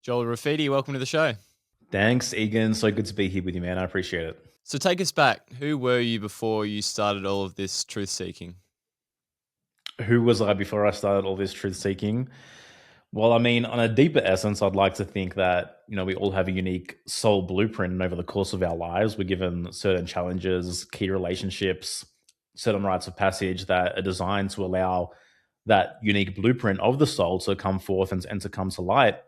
Joel Rafidi, welcome to the show. Thanks, Egan. So good to be here with you, man. I appreciate it. So take us back. Who were you before you started all of this truth seeking? Who was I before I started all this truth seeking? Well, I mean, on a deeper essence, I'd like to think that, we all have a unique soul blueprint, and over the course of our lives, we're given certain challenges, key relationships, certain rites of passage that are designed to allow that unique blueprint of the soul to come forth and to come to light.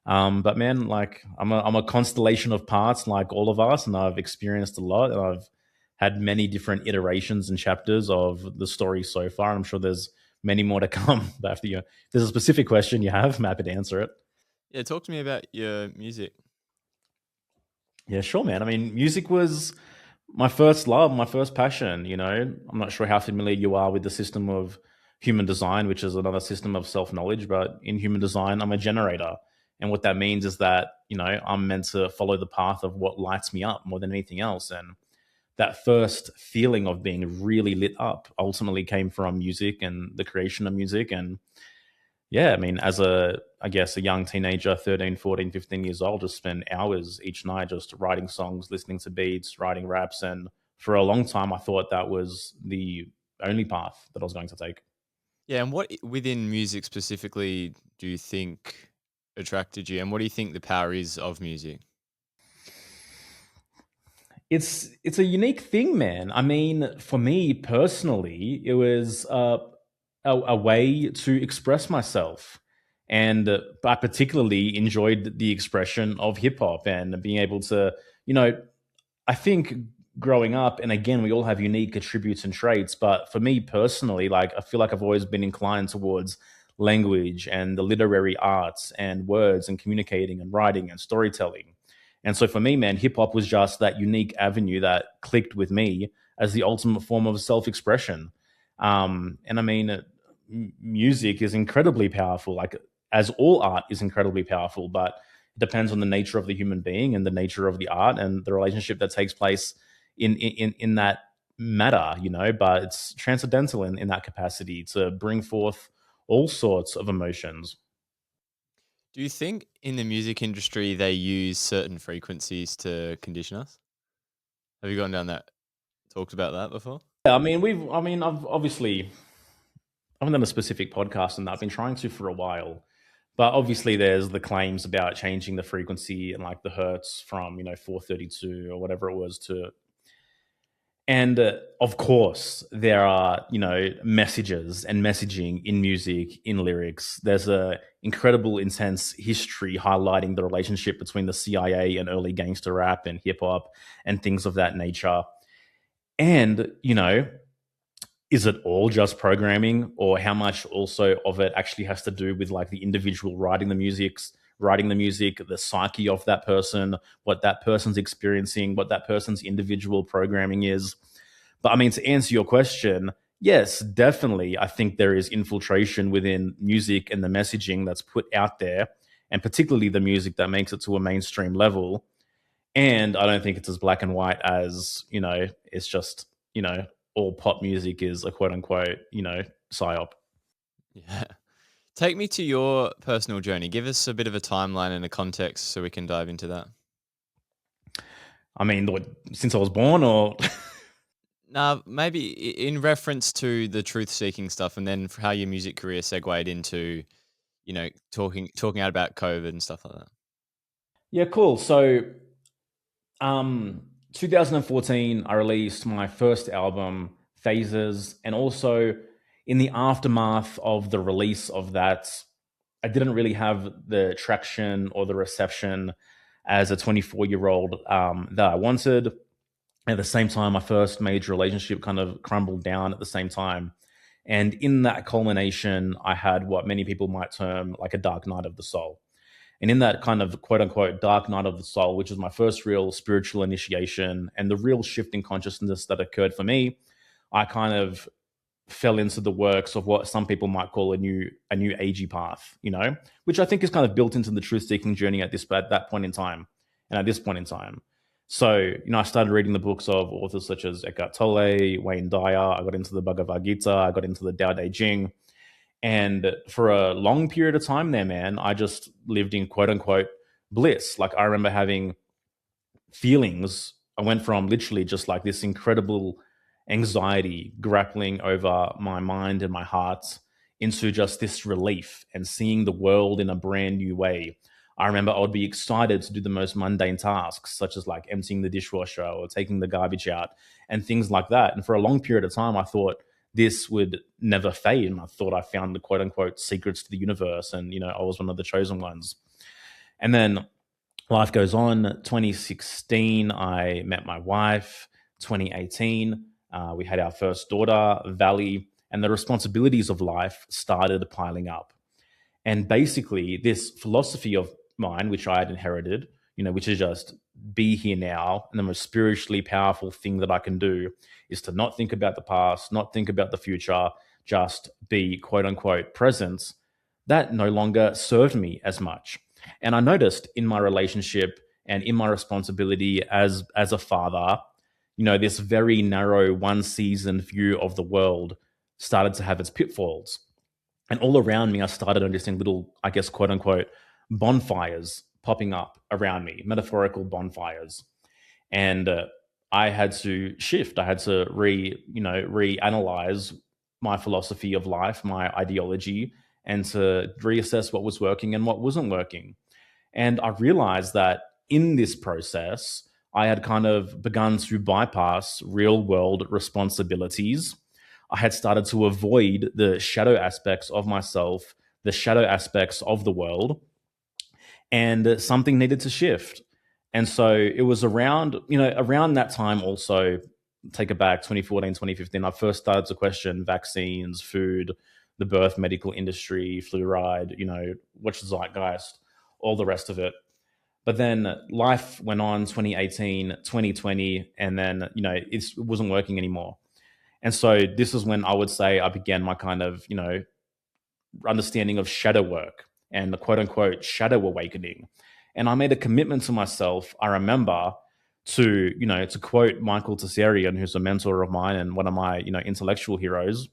But man, like I'm a constellation of parts, like all of us, and I've experienced a lot, and I've had many different iterations and chapters of the story so far. And I'm sure there's many more to come. But if there's a specific question you have, I'm happy to answer it. Yeah, talk to me about your music. Yeah, sure, man. I mean, music was my first love, my first passion. I'm not sure how familiar you are with the system of human design, which is another system of self knowledge. But in human design, I'm a generator. And what that means is that, I'm meant to follow the path of what lights me up more than anything else. And that first feeling of being really lit up ultimately came from music and the creation of music. And yeah, I mean, as I guess, a young teenager, 13, 14, 15 years old, just spend hours each night just writing songs, listening to beats, writing raps. And for a long time, I thought that was the only path that I was going to take. Yeah, and what within music specifically do you think attracted you, and what do you think the power is of music? It's a unique thing, man. I mean, for me personally, it was a way to express myself, and I particularly enjoyed the expression of hip hop and being able to, you know, I think growing up, and again, we all have unique attributes and traits, but for me personally, like I feel like I've always been inclined towards language and the literary arts and words and communicating and writing and storytelling. And so for me, man, hip hop was just that unique avenue that clicked with me as the ultimate form of self expression. And I mean, music is incredibly powerful, like as all art is incredibly powerful, but it depends on the nature of the human being and the nature of the art and the relationship that takes place in that matter, but it's transcendental in that capacity to bring forth all sorts of emotions. Do you think in the music industry they use certain frequencies to condition us? Have you gone down that talked about that before? Yeah, I've obviously, I haven't done a specific podcast on that. I've been trying to for a while. But obviously, there's the claims about changing the frequency and like the hertz from 432 or whatever it was to, and of course there are messages and messaging in music, in lyrics. There's a incredible, intense history highlighting the relationship between the CIA and early gangster rap and hip hop and things of that nature. And is it all just programming, or how much also of it actually has to do with like the individual writing the music, the psyche of that person, what that person's experiencing, what that person's individual programming is. But I mean, to answer your question, yes, definitely, I think there is infiltration within music and the messaging that's put out there, and particularly the music that makes it to a mainstream level. And I don't think it's as black and white as, it's just, all pop music is a quote unquote, psyop. Yeah. Take me to your personal journey. Give us a bit of a timeline and a context so we can dive into that. I mean, since I was born, or Now, maybe in reference to the truth-seeking stuff, and then for how your music career segued into, talking out about COVID and stuff like that. yeah, cool. So, 2014, I released my first album, Phases, and also in the aftermath of the release of that, I didn't really have the traction or the reception as a 24-year-old that I wanted. At the same time, my first major relationship kind of crumbled down at the same time. And in that culmination, I had what many people might term like a dark night of the soul. And in that kind of quote unquote dark night of the soul, which was my first real spiritual initiation and the real shift in consciousness that occurred for me, I kind of fell into the works of what some people might call a new agey path, which I think is kind of built into the truth seeking journey at that point in time and at this point in time. So, I started reading the books of authors such as Eckhart Tolle, Wayne Dyer. I got into the Bhagavad Gita. I got into the Tao Te Ching. And for a long period of time there, man, I just lived in quote unquote bliss. Like I remember having feelings. I went from literally just like this incredible anxiety grappling over my mind and my heart into just this relief and seeing the world in a brand new way. I remember I would be excited to do the most mundane tasks, such as like emptying the dishwasher or taking the garbage out and things like that. And for a long period of time, I thought this would never fade. And I thought I found the quote unquote secrets to the universe. And, I was one of the chosen ones. And then life goes on. 2016, I met my wife. 2018, we had our first daughter, Valley, and the responsibilities of life started piling up. And basically, this philosophy of mine, which I had inherited, which is just be here now, and the most spiritually powerful thing that I can do is to not think about the past, not think about the future, just be quote unquote present. That no longer served me as much. And I noticed in my relationship and in my responsibility as a father, this very narrow one season view of the world started to have its pitfalls. And all around me, I started noticing little, I guess, quote unquote, bonfires popping up around me, metaphorical bonfires. And I had to shift. I had to reanalyze my philosophy of life, my ideology, and to reassess what was working and what wasn't working. And I realized that in this process, I had kind of begun to bypass real world responsibilities. I had started to avoid the shadow aspects of myself, the shadow aspects of the world, and something needed to shift. And so it was around that time also, take it back, 2014, 2015, I first started to question vaccines, food, the birth medical industry, fluoride, what's the zeitgeist, all the rest of it. But then life went on 2018, 2020, and then, it wasn't working anymore. And so this is when I would say I began my kind of, understanding of shadow work and the quote unquote shadow awakening. And I made a commitment to myself, I remember, to quote Michael Tessarian, who's a mentor of mine and one of my, intellectual heroes,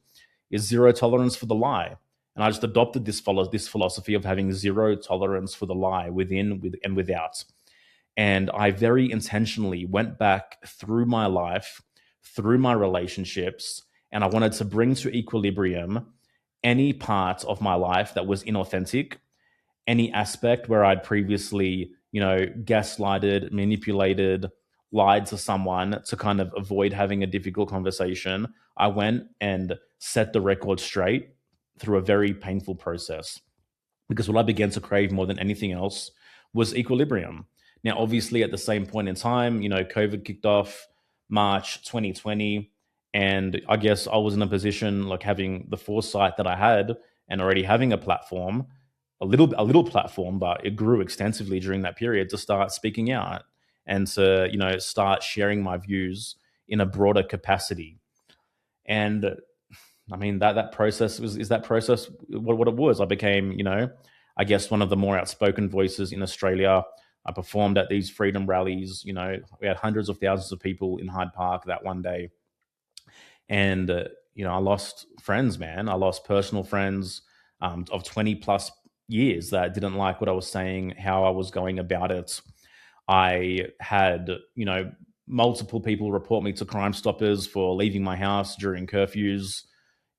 is zero tolerance for the lie. And I just adopted this philosophy of having zero tolerance for the lie within and without. And I very intentionally went back through my life, through my relationships, and I wanted to bring to equilibrium any part of my life that was inauthentic, any aspect where I'd previously, gaslighted, manipulated, lied to someone to kind of avoid having a difficult conversation. I went and set the record straight through a very painful process, because what I began to crave more than anything else was equilibrium. Now, obviously, at the same point in time, COVID kicked off March 2020. And I guess I was in a position, like having the foresight that I had and already having a platform, a little platform, but it grew extensively during that period, to start speaking out and to, start sharing my views in a broader capacity. And I mean, that process is that process what it was. I became, I guess, one of the more outspoken voices in Australia. I performed at these freedom rallies. We had hundreds of thousands of people in Hyde Park that one day. And, I lost friends, man. I lost personal friends of 20 plus years that didn't like what I was saying, how I was going about it. I had, multiple people report me to Crime Stoppers for leaving my house during curfews.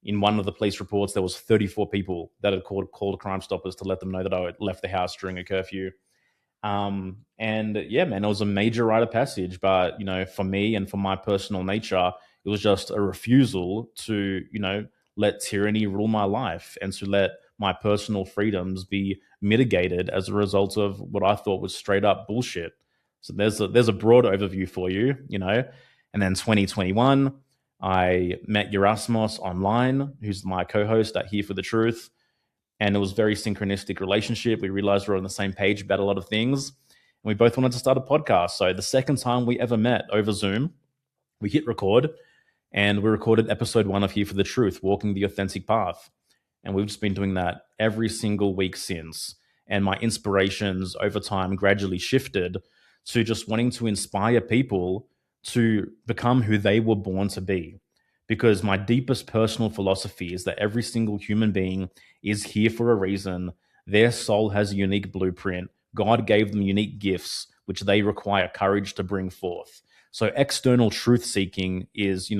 In one of the police reports, there was 34 people that had called Crime Stoppers to let them know that I had left the house during a curfew. And yeah, man, it was a major rite of passage. But, for me and for my personal nature, it was just a refusal to, let tyranny rule my life and to let my personal freedoms be mitigated as a result of what I thought was straight up bullshit. So there's a broad overview for you, And then 2021, I met Erasmus online, who's my co-host at Here for the Truth. And it was a very synchronistic relationship. We realized we were on the same page about a lot of things. And we both wanted to start a podcast. So the second time we ever met over Zoom, we hit record and we recorded episode 1 of Here for the Truth, Walking the Authentic Path. And we've just been doing that every single week since. And my inspirations over time gradually shifted to just wanting to inspire people to become who they were born to be. because my deepest personal philosophy is that every single human being is here for a reason. Their soul has a unique blueprint. God gave them unique gifts, which they require courage to bring forth. So external truth seeking is,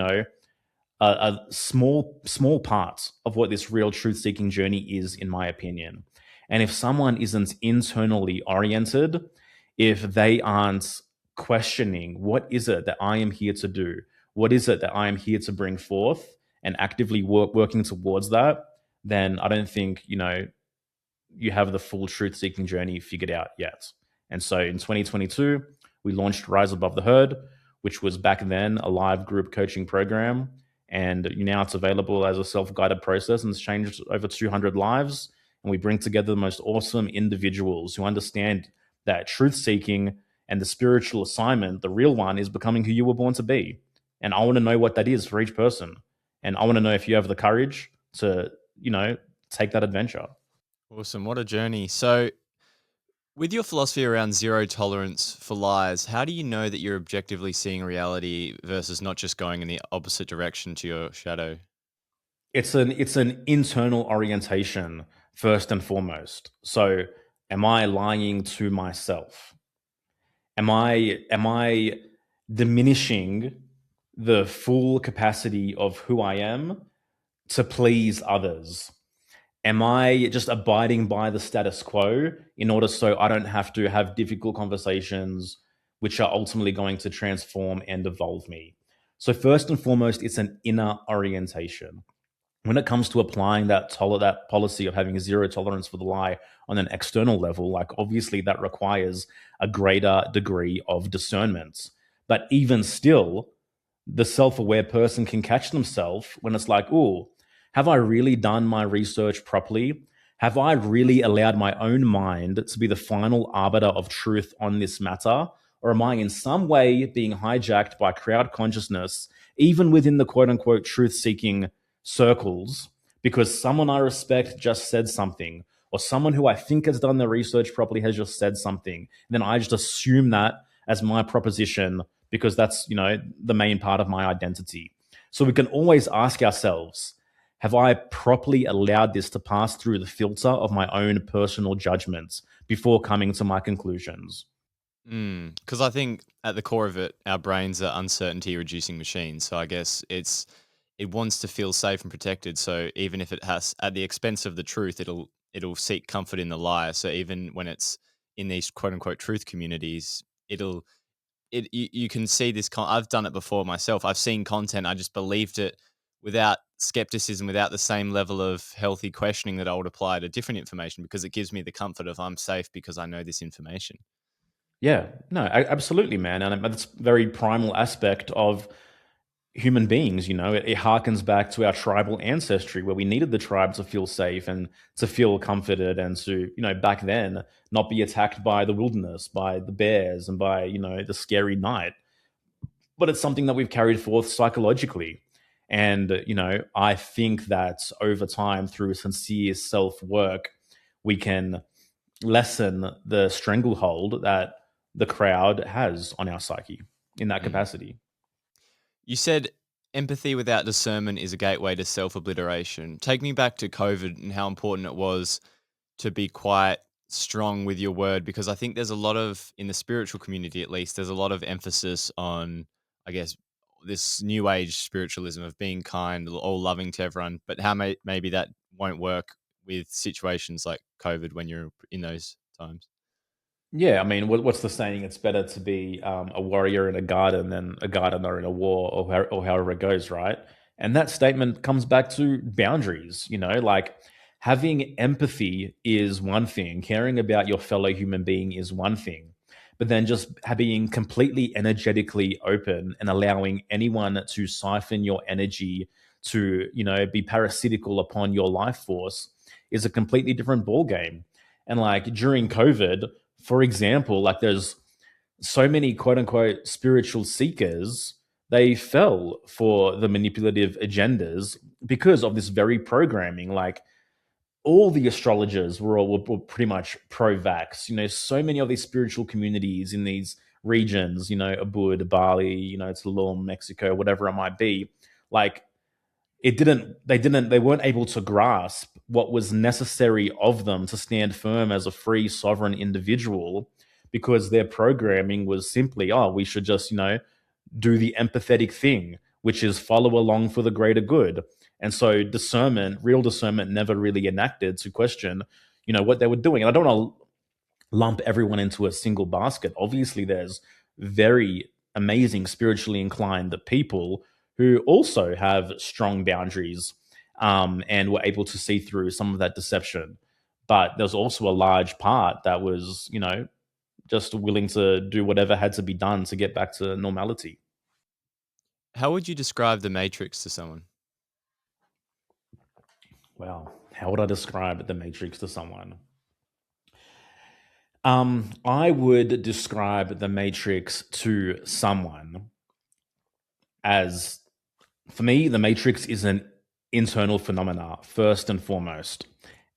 a small part of what this real truth seeking journey is, in my opinion. And if someone isn't internally oriented, if they aren't questioning what is it that I am here to do, what is it that I am here to bring forth, and actively working towards that, then I don't think you have the full truth seeking journey figured out yet. And so in 2022, we launched Rise Above the Herd, which was back then a live group coaching program. And now it's available as a self guided process, and it's changed over 200 lives. And we bring together the most awesome individuals who understand that truth seeking and the spiritual assignment, the real one, is becoming who you were born to be. And I want to know what that is for each person. And I want to know if you have the courage to, take that adventure. Awesome. What a journey. So, with your philosophy around zero tolerance for lies, how do you know that you're objectively seeing reality versus not just going in the opposite direction to your shadow? It's an internal orientation first and foremost. So, am I lying to myself? Am I diminishing the full capacity of who I am to please others? Am I just abiding by the status quo in order so I don't have to have difficult conversations which are ultimately going to transform and evolve me? So first and foremost, it's an inner orientation. When it comes to applying that policy of having zero tolerance for the lie on an external level, like obviously that requires a greater degree of discernment. But even still, the self-aware person can catch themselves when it's like, oh, have I really done my research properly? Have I really allowed my own mind to be the final arbiter of truth on this matter? Or am I in some way being hijacked by crowd consciousness, even within the quote unquote truth seeking circles, because someone I respect just said something, or someone who I think has done their research properly has just said something? And then I just assume that as my proposition because that's, the main part of my identity. So we can always ask ourselves, have I properly allowed this to pass through the filter of my own personal judgments before coming to my conclusions? Because I think at the core of it, our brains are uncertainty reducing machines. So I guess it wants to feel safe and protected. So even if it has at the expense of the truth, it'll seek comfort in the lie. So even when it's in these quote unquote truth communities, you can see this. I've done it before myself. I've seen content. I just believed it without skepticism, without the same level of healthy questioning that I would apply to different information because it gives me the comfort of I'm safe because I know this information. Yeah, no, absolutely, man. And that's a very primal aspect of human beings. It harkens back to our tribal ancestry where we needed the tribe to feel safe and to feel comforted and to, back then not be attacked by the wilderness, by the bears and by, the scary night. But it's something that we've carried forth psychologically. And, I think that over time, through sincere self work, we can lessen the stranglehold that the crowd has on our psyche in that Mm. capacity. You said empathy without discernment is a gateway to self obliteration. Take me back to COVID and how important it was to be quite strong with your word because I think there's a lot of, in the spiritual community at least, there's a lot of emphasis on, I guess, this new age spiritualism of being kind, all loving to everyone, but how maybe that won't work with situations like COVID when you're in those times. Yeah, I mean, what's the saying? It's better to be a warrior in a garden than a gardener in a war, or however it goes, right? And that statement comes back to boundaries. Like having empathy is one thing, caring about your fellow human being is one thing, but then just being completely energetically open and allowing anyone to siphon your energy to, be parasitical upon your life force is a completely different ball game. And like during COVID, for example, like there's so many quote unquote spiritual seekers, they fell for the manipulative agendas because of this very programming. Like all the astrologers were pretty much pro-vax. So many of these spiritual communities in these regions, Ubud, Bali, Tulum, Mexico, whatever it might be, like they weren't able to grasp what was necessary of them to stand firm as a free sovereign individual, because their programming was simply, oh, we should just, do the empathetic thing, which is follow along for the greater good. And so real discernment, never really enacted to question, what they were doing. And I don't want to lump everyone into a single basket. Obviously, there's very amazing spiritually inclined people who also have strong boundaries, and were able to see through some of that deception. But there's also a large part that was, just willing to do whatever had to be done to get back to normality. How would you describe the Matrix to someone? Well, how would I describe the Matrix to someone? I would describe the Matrix to someone as, for me, the Matrix is an internal phenomena, first and foremost.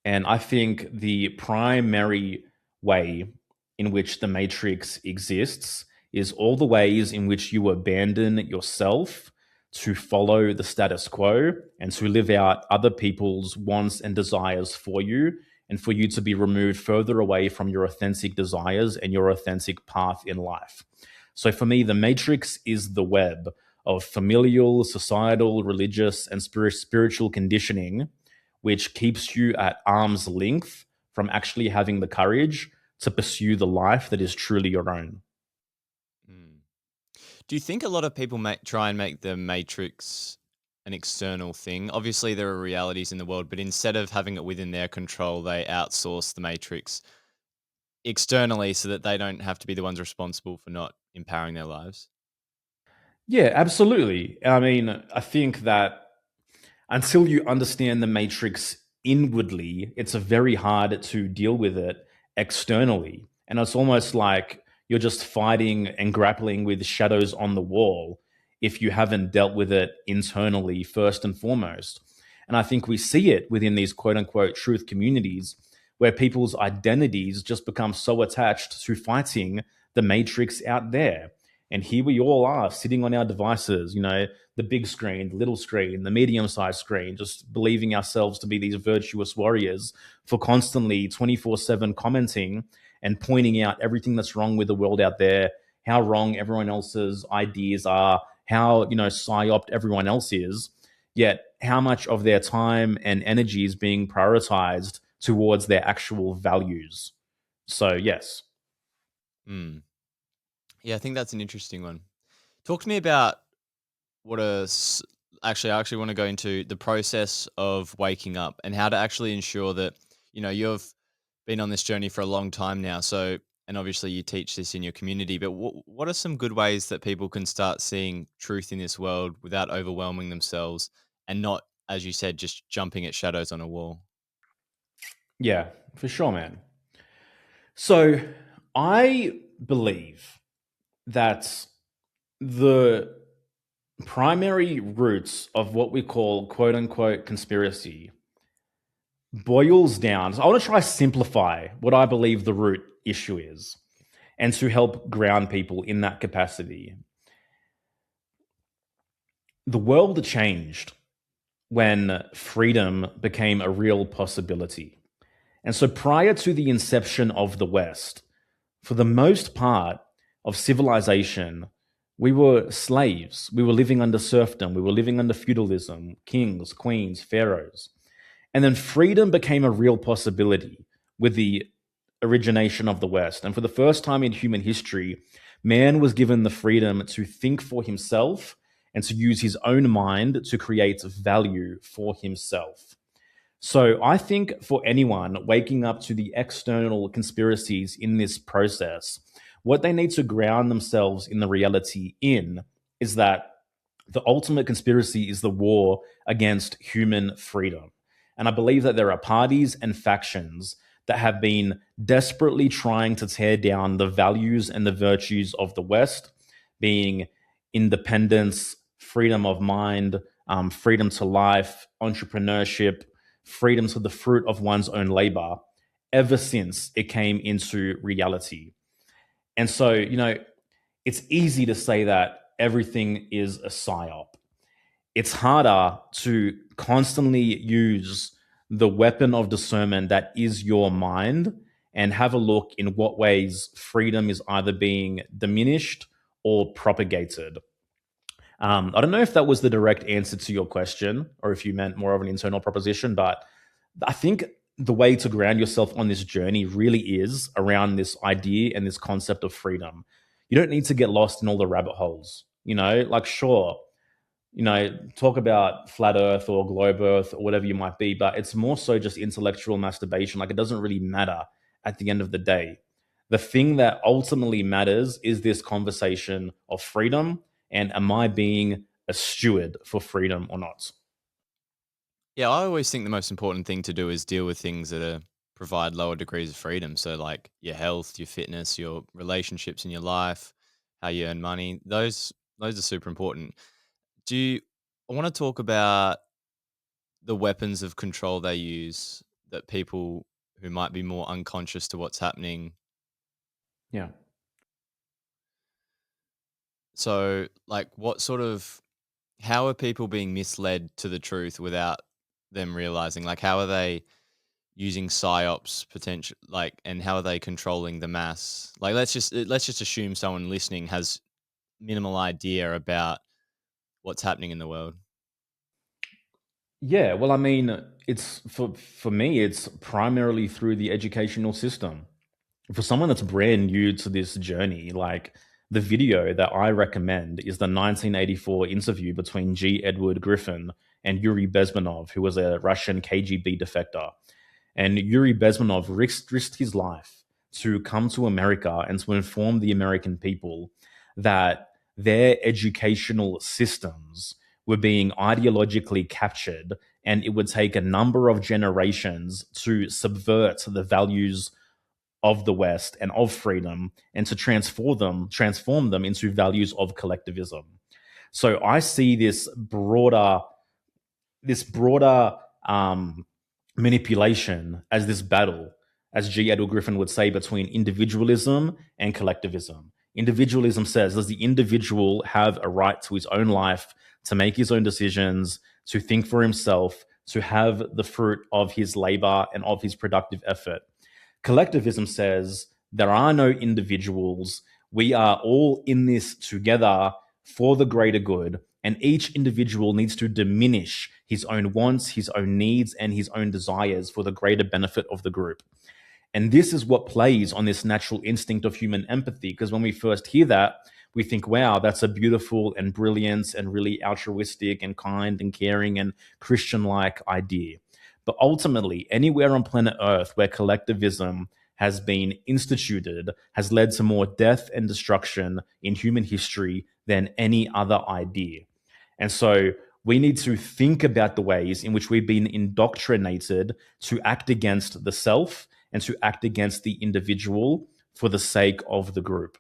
And I think the primary way in which the Matrix exists is all the ways in which you abandon yourself to follow the status quo and to live out other people's wants and desires for you, and for you to be removed further away from your authentic desires and your authentic path in life. So for me, the Matrix is the web of familial, societal, religious, and spiritual conditioning, which keeps you at arm's length from actually having the courage to pursue the life that is truly your own. Mm. Do you think a lot of people try and make the Matrix an external thing? Obviously, there are realities in the world, but instead of having it within their control, they outsource the Matrix externally so that they don't have to be the ones responsible for not empowering their lives. Yeah, absolutely. I mean, I think that until you understand the matrix inwardly, it's a very hard to deal with it externally. And it's almost like you're just fighting and grappling with shadows on the wall if you haven't dealt with it internally first and foremost. And I think we see it within these quote unquote truth communities where people's identities just become so attached to fighting the matrix out there. And here we all are sitting on our devices, the big screen, the little screen, the medium sized screen, just believing ourselves to be these virtuous warriors for constantly 24/7 commenting and pointing out everything that's wrong with the world out there, how wrong everyone else's ideas are, how, psyoped everyone else is, yet how much of their time and energy is being prioritized towards their actual values. So, yes. Mm. Yeah, I think that's an interesting one. Talk to me about what actually, I actually want to go into the process of waking up and how to actually ensure that, you've been on this journey for a long time now. So, and obviously you teach this in your community, but what are some good ways that people can start seeing truth in this world without overwhelming themselves and not, as you said, just jumping at shadows on a wall? Yeah, for sure, man. So, I believe that the primary roots of what we call quote unquote conspiracy boils down. So I want to try to simplify what I believe the root issue is and to help ground people in that capacity. The world changed when freedom became a real possibility. And so prior to the inception of the West, for the most part of civilization, we were slaves. We were living under serfdom. We were living under feudalism, kings, queens, pharaohs. And then freedom became a real possibility with the origination of the West. And for the first time in human history, man was given the freedom to think for himself and to use his own mind to create value for himself. So I think for anyone waking up to the external conspiracies in this process, what they need to ground themselves in the reality in is that the ultimate conspiracy is the war against human freedom. And I believe that there are parties and factions that have been desperately trying to tear down the values and the virtues of the West, being independence, freedom of mind, freedom to life, entrepreneurship, freedom to the fruit of one's own labor, ever since it came into reality. And so, it's easy to say that everything is a psyop. it's harder to constantly use the weapon of discernment that is your mind and have a look in what ways freedom is either being diminished or propagated. I don't know if that was the direct answer to your question or if you meant more of an internal proposition, but I think the way to ground yourself on this journey really is around this idea and this concept of freedom. You don't need to get lost in all the rabbit holes. Like, sure, talk about flat earth or globe earth or whatever you might be, but it's more so just intellectual masturbation. Like, it doesn't really matter at the end of the day. The thing that ultimately matters is this conversation of freedom and am I being a steward for freedom or not? Yeah, I always think the most important thing to do is deal with things that provide lower degrees of freedom. So, like your health, your fitness, your relationships in your life, how you earn money. Those are super important. Do you? I want to talk about the weapons of control they use that people who might be more unconscious to what's happening. Yeah. So, like, what sort of how are people being misled to the truth without them realizing? Like, how are they using psyops potential, like, and how are they controlling the mass? Like, let's just assume someone listening has minimal idea about what's happening in the world. Yeah, well, I mean, it's for me, it's primarily through the educational system. For someone that's brand new to this journey, like the video that I recommend is the 1984 interview between G. Edward Griffin and Yuri Bezmenov, who was a Russian KGB defector. And Yuri Bezmenov risked his life to come to America and to inform the American people that their educational systems were being ideologically captured, and it would take a number of generations to subvert the values of the West and of freedom and to transform them into values of collectivism. So I see this broader um, manipulation as this battle, as G. Edward Griffin would say, between individualism and collectivism. Individualism says, does the individual have a right to his own life, to make his own decisions, to think for himself, to have the fruit of his labor and of his productive effort? Collectivism says there are no individuals. We are all in this together for the greater good. And each individual needs to diminish his own wants, his own needs, and his own desires for the greater benefit of the group. And this is what plays on this natural instinct of human empathy. Because when we first hear that, we think, wow, that's a beautiful and brilliant and really altruistic and kind and caring and Christian like idea. But ultimately, anywhere on planet Earth where collectivism has been instituted has led to more death and destruction in human history than any other idea. And so we need to think about the ways in which we've been indoctrinated to act against the self and to act against the individual for the sake of the group.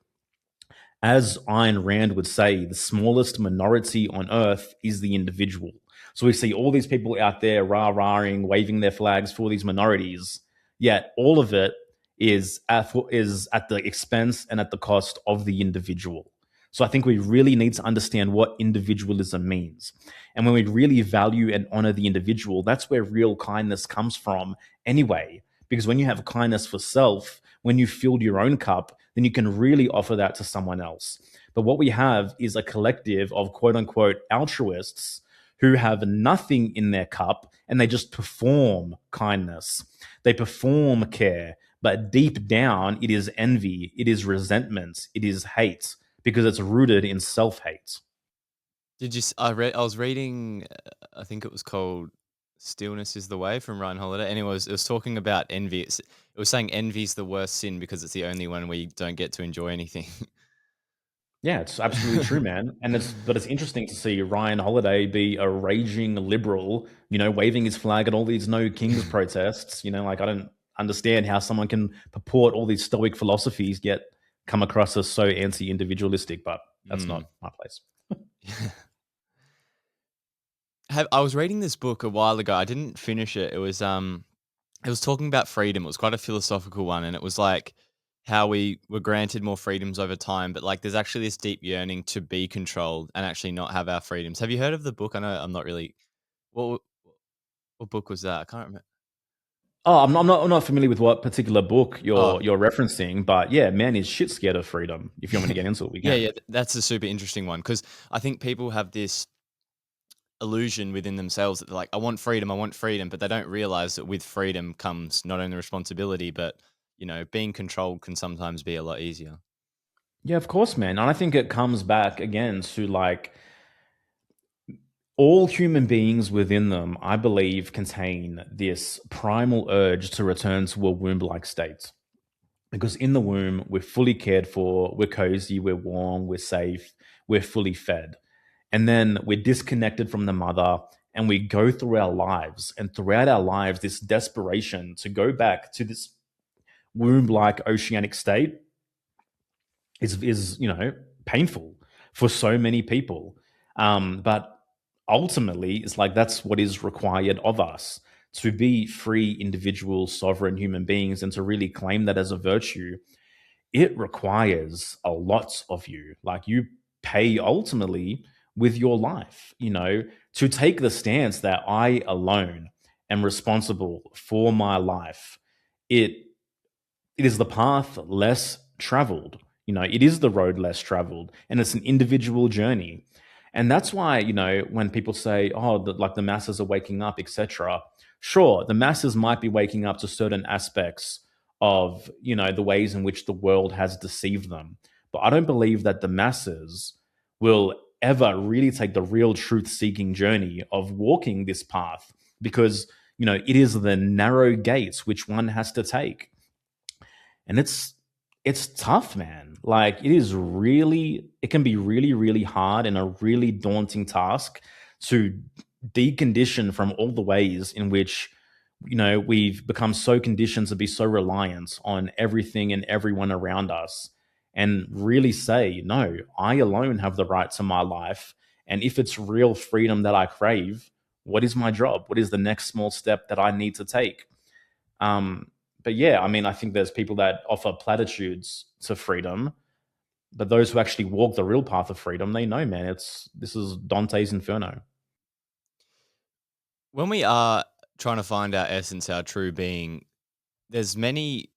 As Ayn Rand would say, the smallest minority on earth is the individual. So we see all these people out there rah-rahing, waving their flags for these minorities, yet all of it is at the expense and at the cost of the individual. So I think we really need to understand what individualism means. And when we really value and honor the individual, that's where real kindness comes from anyway. Because when you have kindness for self, when you filled your own cup, then you can really offer that to someone else. But what we have is a collective of quote unquote altruists who have nothing in their cup and they just perform kindness. They perform care, but deep down, it is envy, it is resentment, it is hate because it's rooted in self hate. Did you? I was reading. I think it was called "Stillness Is the Way" from Ryan Holiday, and it was talking about envy. It was saying envy is the worst sin because it's the only one where you don't get to enjoy anything. Yeah, it's absolutely true, man. And it's interesting to see Ryan Holiday be a raging liberal, waving his flag at all these no kings protests. Like I don't understand how someone can purport all these stoic philosophies yet come across as so anti-individualistic, but that's Mm. not my place. I was reading this book a while ago. I didn't finish it. It was talking about freedom. It was quite a philosophical one, and it was like how we were granted more freedoms over time, but like there's actually this deep yearning to be controlled and actually not have our freedoms. Have you heard of the book? I know I'm not really. What what book was that? I can't remember. Oh, I'm not familiar with what particular book Oh, you're referencing, but yeah, man is shit scared of freedom. If you want me to get into it, we yeah, can. yeah. That's a super interesting one because I think people have this illusion within themselves that they're like, I want freedom, but they don't realize that with freedom comes not only responsibility, but being controlled can sometimes be a lot easier. Yeah, of course, man. And I think it comes back again to like all human beings within them, I believe, contain this primal urge to return to a womb like state. Because in the womb, we're fully cared for, we're cozy, we're warm, we're safe, we're fully fed. And then we're disconnected from the mother and we go through our lives. And throughout our lives, this desperation to go back to this womb like oceanic state is painful for so many people. But ultimately, it's like that's what is required of us to be free, individual, sovereign human beings, and to really claim that as a virtue. It requires a lot of you. Like you pay ultimately with your life, to take the stance that I alone am responsible for my life. It it is the path less traveled. It is the road less traveled, and it's an individual journey. And that's why, when people say, oh, like the masses are waking up, etc. Sure, the masses might be waking up to certain aspects of, the ways in which the world has deceived them. But I don't believe that the masses will ever really take the real truth seeking journey of walking this path because, it is the narrow gates which one has to take, and it's tough, man. Like it can be really really hard and a really daunting task to decondition from all the ways in which we've become so conditioned to be so reliant on everything and everyone around us, and really say, no, I alone have the right to my life. And if it's real freedom that I crave, what is my job? What is the next small step that I need to take? um, but yeah, I mean, I think there's people that offer platitudes to freedom, but those who actually walk the real path of freedom, they know, man, this is Dante's Inferno. When we are trying to find our essence, our true being, there's many.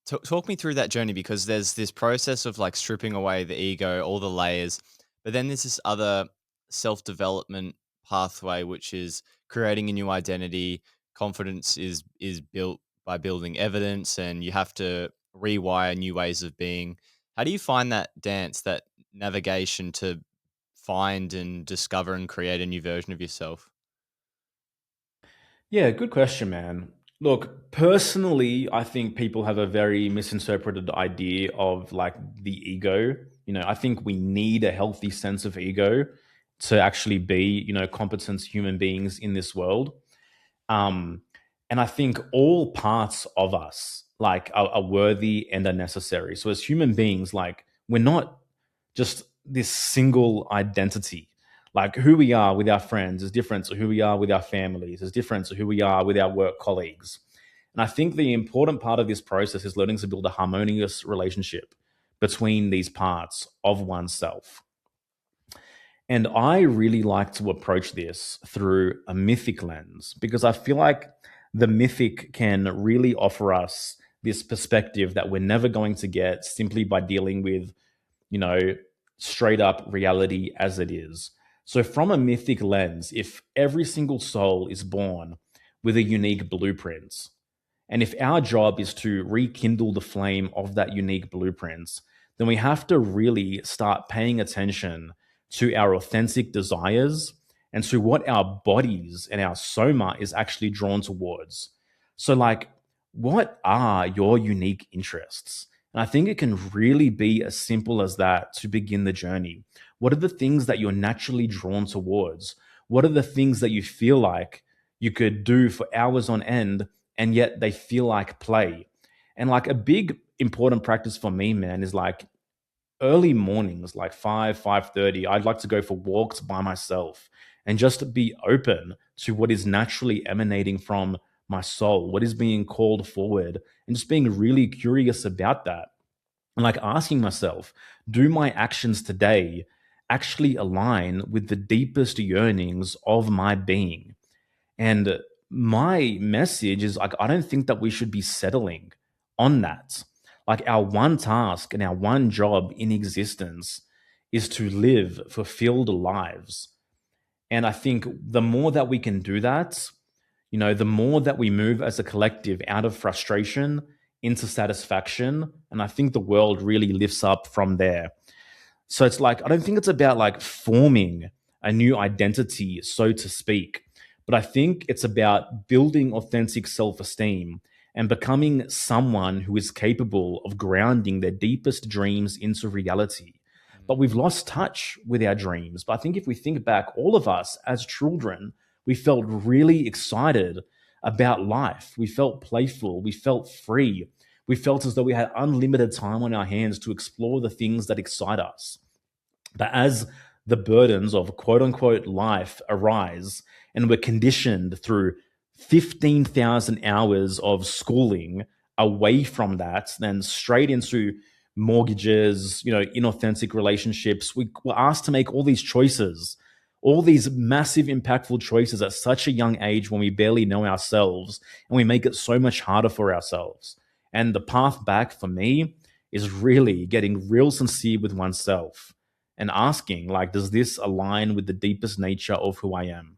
Talk me through that journey because there's this process of like stripping away the ego, all the layers, but then there's this other self development pathway, which is creating a new identity. Confidence is built by building evidence, and you have to rewire new ways of being. How do you find that dance, that navigation to find and discover and create a new version of yourself? Yeah, good question, man. Look, personally, I think people have a very misinterpreted idea of like the ego. I think we need a healthy sense of ego to actually be, competent human beings in this world. Um, and I think all parts of us like are worthy and are necessary. So as human beings, like we're not just this single identity. Like who we are with our friends is different to who we are with our families, is different to who we are with our work colleagues. And I think the important part of this process is learning to build a harmonious relationship between these parts of oneself. And I really like to approach this through a mythic lens because I feel like the mythic can really offer us this perspective that we're never going to get simply by dealing with, you know, straight up reality as it is. So, from a mythic lens, if every single soul is born with a unique blueprint, and if our job is to rekindle the flame of that unique blueprint, then we have to really start paying attention to our authentic desires and to what our bodies and our soma is actually drawn towards. So, like, what are your unique interests? And I think it can really be as simple as that to begin the journey. What are the things that you're naturally drawn towards? What are the things that you feel like you could do for hours on end and yet they feel like play? And like a big important practice for me, man, is like early mornings, like 5:30, I'd like to go for walks by myself and just be open to what is naturally emanating from my soul, what is being called forward, and just being really curious about that. And like asking myself, do my actions today actually align with the deepest yearnings of my being? And my message is like, I don't think that we should be settling on that. Like, our one task and our one job in existence is to live fulfilled lives. And I think the more that we can do that, the more that we move as a collective out of frustration into satisfaction. And I think the world really lifts up from there. So it's like, I don't think it's about like forming a new identity, so to speak, but I think it's about building authentic self esteem and becoming someone who is capable of grounding their deepest dreams into reality. But we've lost touch with our dreams. But I think if we think back, all of us as children, we felt really excited about life. We felt playful. We felt free. We felt as though we had unlimited time on our hands to explore the things that excite us. But as the burdens of quote unquote life arise, and we're conditioned through 15,000 hours of schooling away from that, then straight into mortgages, inauthentic relationships, we're asked to make all these choices, all these massive, impactful choices at such a young age when we barely know ourselves, and we make it so much harder for ourselves. And the path back for me is really getting real sincere with oneself and asking, like, does this align with the deepest nature of who I am?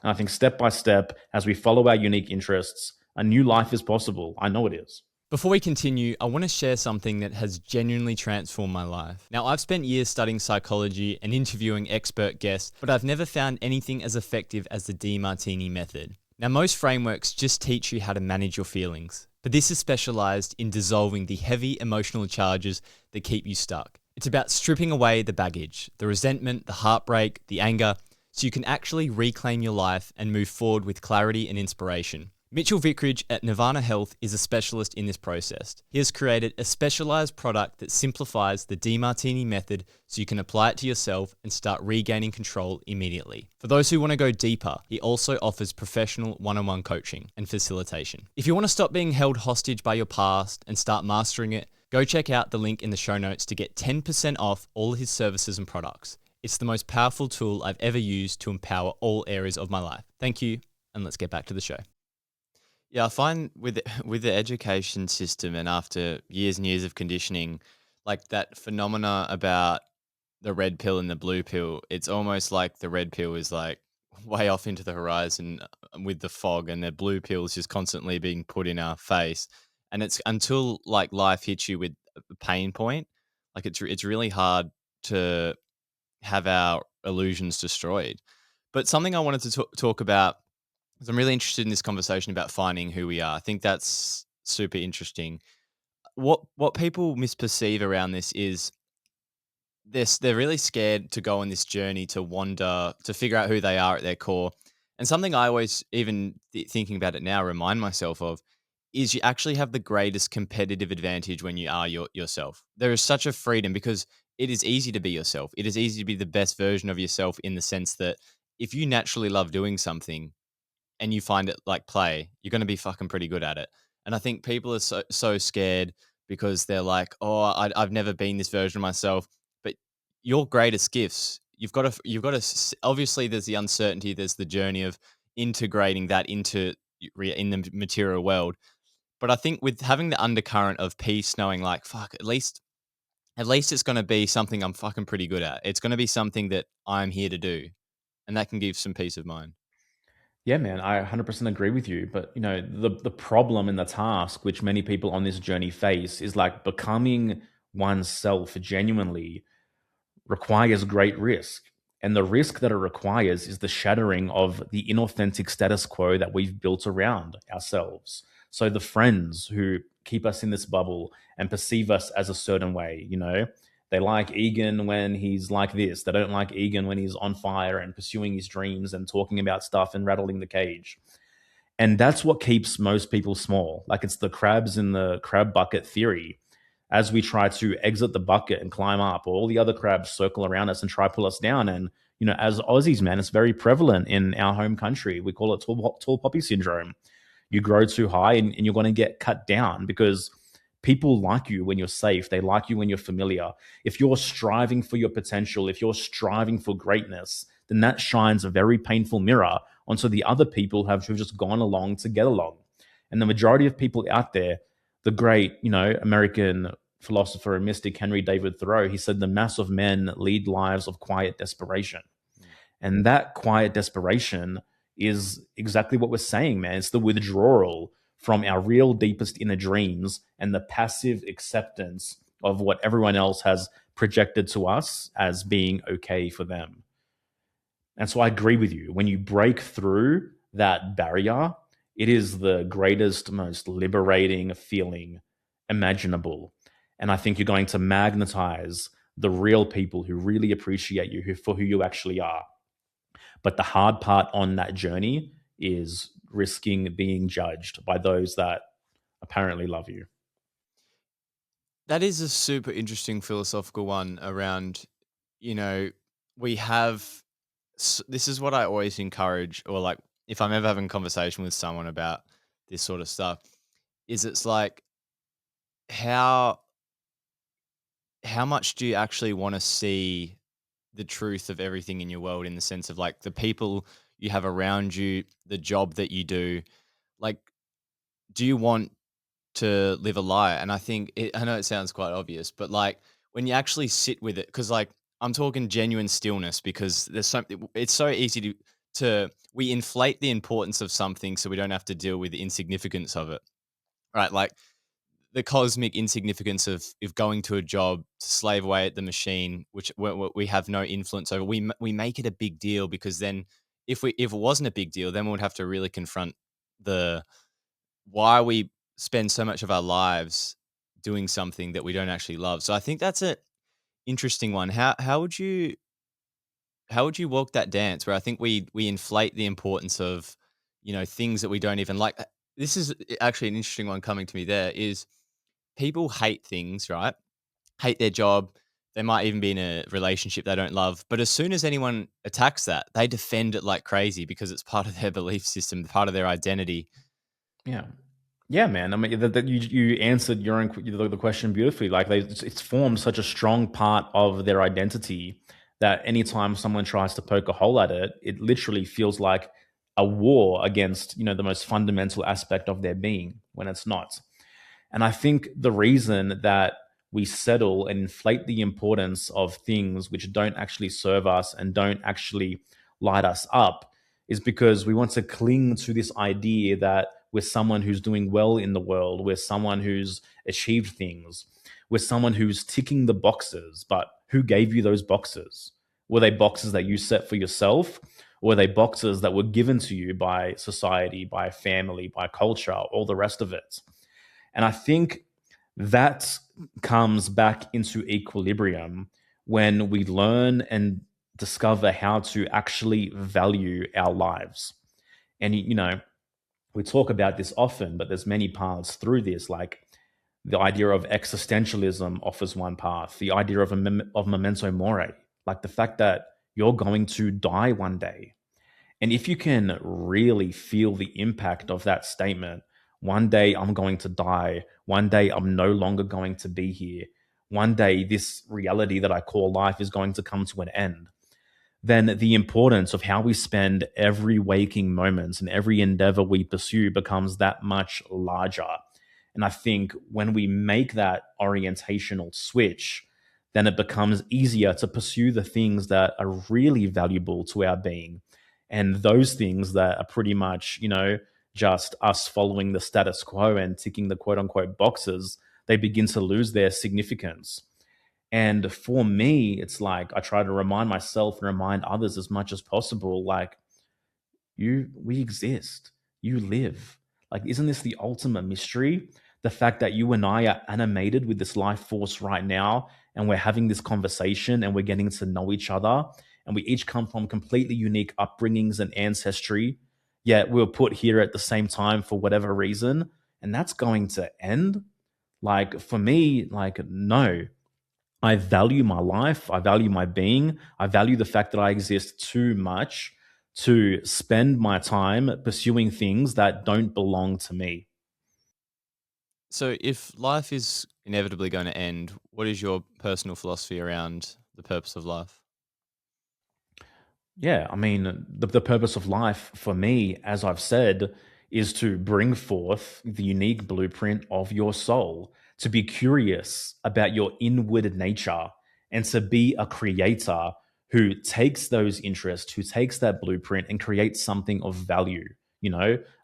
And I think step by step, as we follow our unique interests, a new life is possible. I know it is. Before we continue, I want to share something that has genuinely transformed my life. Now, I've spent years studying psychology and interviewing expert guests, but I've never found anything as effective as the DeMartini method. Now, most frameworks just teach you how to manage your feelings, but this is specialized in dissolving the heavy emotional charges that keep you stuck. It's about stripping away the baggage, the resentment, the heartbreak, the anger, so you can actually reclaim your life and move forward with clarity and inspiration. Mitchell Vickridge at Nirvana Health is a specialist in this process. He has created a specialized product that simplifies the DeMartini method so you can apply it to yourself and start regaining control immediately. For those who want to go deeper, he also offers professional one-on-one coaching and facilitation. If you want to stop being held hostage by your past and start mastering it, go check out the link in the show notes to get 10% off all his services and products. It's the most powerful tool I've ever used to empower all areas of my life. Thank you, and let's get back to the show. Yeah, I find with the education system and after years and years of conditioning, like that phenomena about the red pill and the blue pill, it's almost like the red pill is like way off into the horizon with the fog, and the blue pill is just constantly being put in our face. And it's until like life hits you with a pain point, like it's really hard to have our illusions destroyed. But something I wanted to talk about, because I'm really interested in this conversation about finding who we are. I think that's super interesting. What people misperceive around this is they're really scared to go on this journey to wander, to figure out who they are at their core. And something I always, even thinking about it now, remind myself of is you actually have the greatest competitive advantage when you are yourself. There is such a freedom because it is easy to be yourself. It is easy to be the best version of yourself in the sense that if you naturally love doing something and you find it like play, you're going to be fucking pretty good at it. And I think people are so scared because they're like, oh, I've never been this version of myself. But your greatest gifts, obviously there's the uncertainty, there's the journey of integrating that into in the material world. But I think with having the undercurrent of peace, knowing like, fuck, at least it's going to be something I'm fucking pretty good at. It's going to be something that I'm here to do. And that can give some peace of mind. Yeah, man, I 100% agree with you. But, the problem and the task which many people on this journey face is like becoming oneself genuinely requires great risk. And the risk that it requires is the shattering of the inauthentic status quo that we've built around ourselves. So the friends who keep us in this bubble and perceive us as a certain way, they like Egan when he's like this. They don't like Egan when he's on fire and pursuing his dreams and talking about stuff and rattling the cage. And that's what keeps most people small. Like, it's the crabs in the crab bucket theory. As we try to exit the bucket and climb up, all the other crabs circle around us and try to pull us down. And, as Aussies, man, it's very prevalent in our home country. We call it tall poppy syndrome. You grow too high, and you're going to get cut down because people like you when you're safe. They like you when you're familiar. If you're striving for your potential, if you're striving for greatness, then that shines a very painful mirror onto the other people who've just gone along to get along. And the majority of people out there, the great, American philosopher and mystic Henry David Thoreau, he said the mass of men lead lives of quiet desperation. And that quiet desperation is exactly what we're saying, man. It's the withdrawal from our real deepest inner dreams and the passive acceptance of what everyone else has projected to us as being okay for them. And so I agree with you. When you break through that barrier, it is the greatest, most liberating feeling imaginable. And I think you're going to magnetize the real people who really appreciate you for who you actually are. But the hard part on that journey is risking being judged by those that apparently love you. That is a super interesting philosophical one around, you know, we have this is what I always encourage, or like if I'm ever having a conversation with someone about this sort of stuff, is it's like how how much do you actually want to see the truth of everything in your world, in the sense of like the people you have around you, the job that you do, like do you want to live a lie? And I think I know it sounds quite obvious, but like when you actually sit with it, because like I'm talking genuine stillness, because there's something. It's so easy to we inflate the importance of something so we don't have to deal with the insignificance of it, right? Like the cosmic insignificance of going to a job to slave away at the machine, which we have no influence over. We make it a big deal, because then if it wasn't a big deal, then we would have to really confront the why we spend so much of our lives doing something that we don't actually love. So I think that's a interesting one. How would you walk that dance where I think we inflate the importance of, things that we don't even like. This is actually an interesting one coming to me there is people hate things, right? Hate their job. They might even be in a relationship they don't love. But as soon as anyone attacks that, they defend it like crazy because it's part of their belief system, part of their identity. Yeah. Yeah, man. I mean, that you answered the question beautifully. Like it's formed such a strong part of their identity that anytime someone tries to poke a hole at it, it literally feels like a war against the most fundamental aspect of their being when it's not. And I think the reason that we settle and inflate the importance of things which don't actually serve us and don't actually light us up is because we want to cling to this idea that we're someone who's doing well in the world, we're someone who's achieved things, we're someone who's ticking the boxes. But who gave you those boxes? Were they boxes that you set for yourself? Or were they boxes that were given to you by society, by family, by culture, all the rest of it? And I think that comes back into equilibrium when we learn and discover how to actually value our lives. And we talk about this often, but there's many paths through this. Like the idea of existentialism offers one path. The idea of memento mori, like the fact that you're going to die one day, and if you can really feel the impact of that statement, one day I'm going to die, one day I'm no longer going to be here, one day this reality that I call life is going to come to an end, then the importance of how we spend every waking moment and every endeavor we pursue becomes that much larger. And I think when we make that orientational switch, then it becomes easier to pursue the things that are really valuable to our being. And those things that are pretty much, just us following the status quo and ticking the quote unquote boxes, they begin to lose their significance. And for me, it's like I try to remind myself and remind others as much as possible, like, we exist, you live. Like, isn't this the ultimate mystery? The fact that you and I are animated with this life force right now, and we're having this conversation and we're getting to know each other, and we each come from completely unique upbringings and ancestry, yet we were put here at the same time for whatever reason, and that's going to end. Like, for me, like, no. I value my life. I value my being. I value the fact that I exist too much to spend my time pursuing things that don't belong to me. So, if life is inevitably going to end, what is your personal philosophy around the purpose of life? Yeah, I mean, the purpose of life for me, as I've said, is to bring forth the unique blueprint of your soul, to be curious about your inward nature, and to be a creator who takes those interests, who takes that blueprint and creates something of value.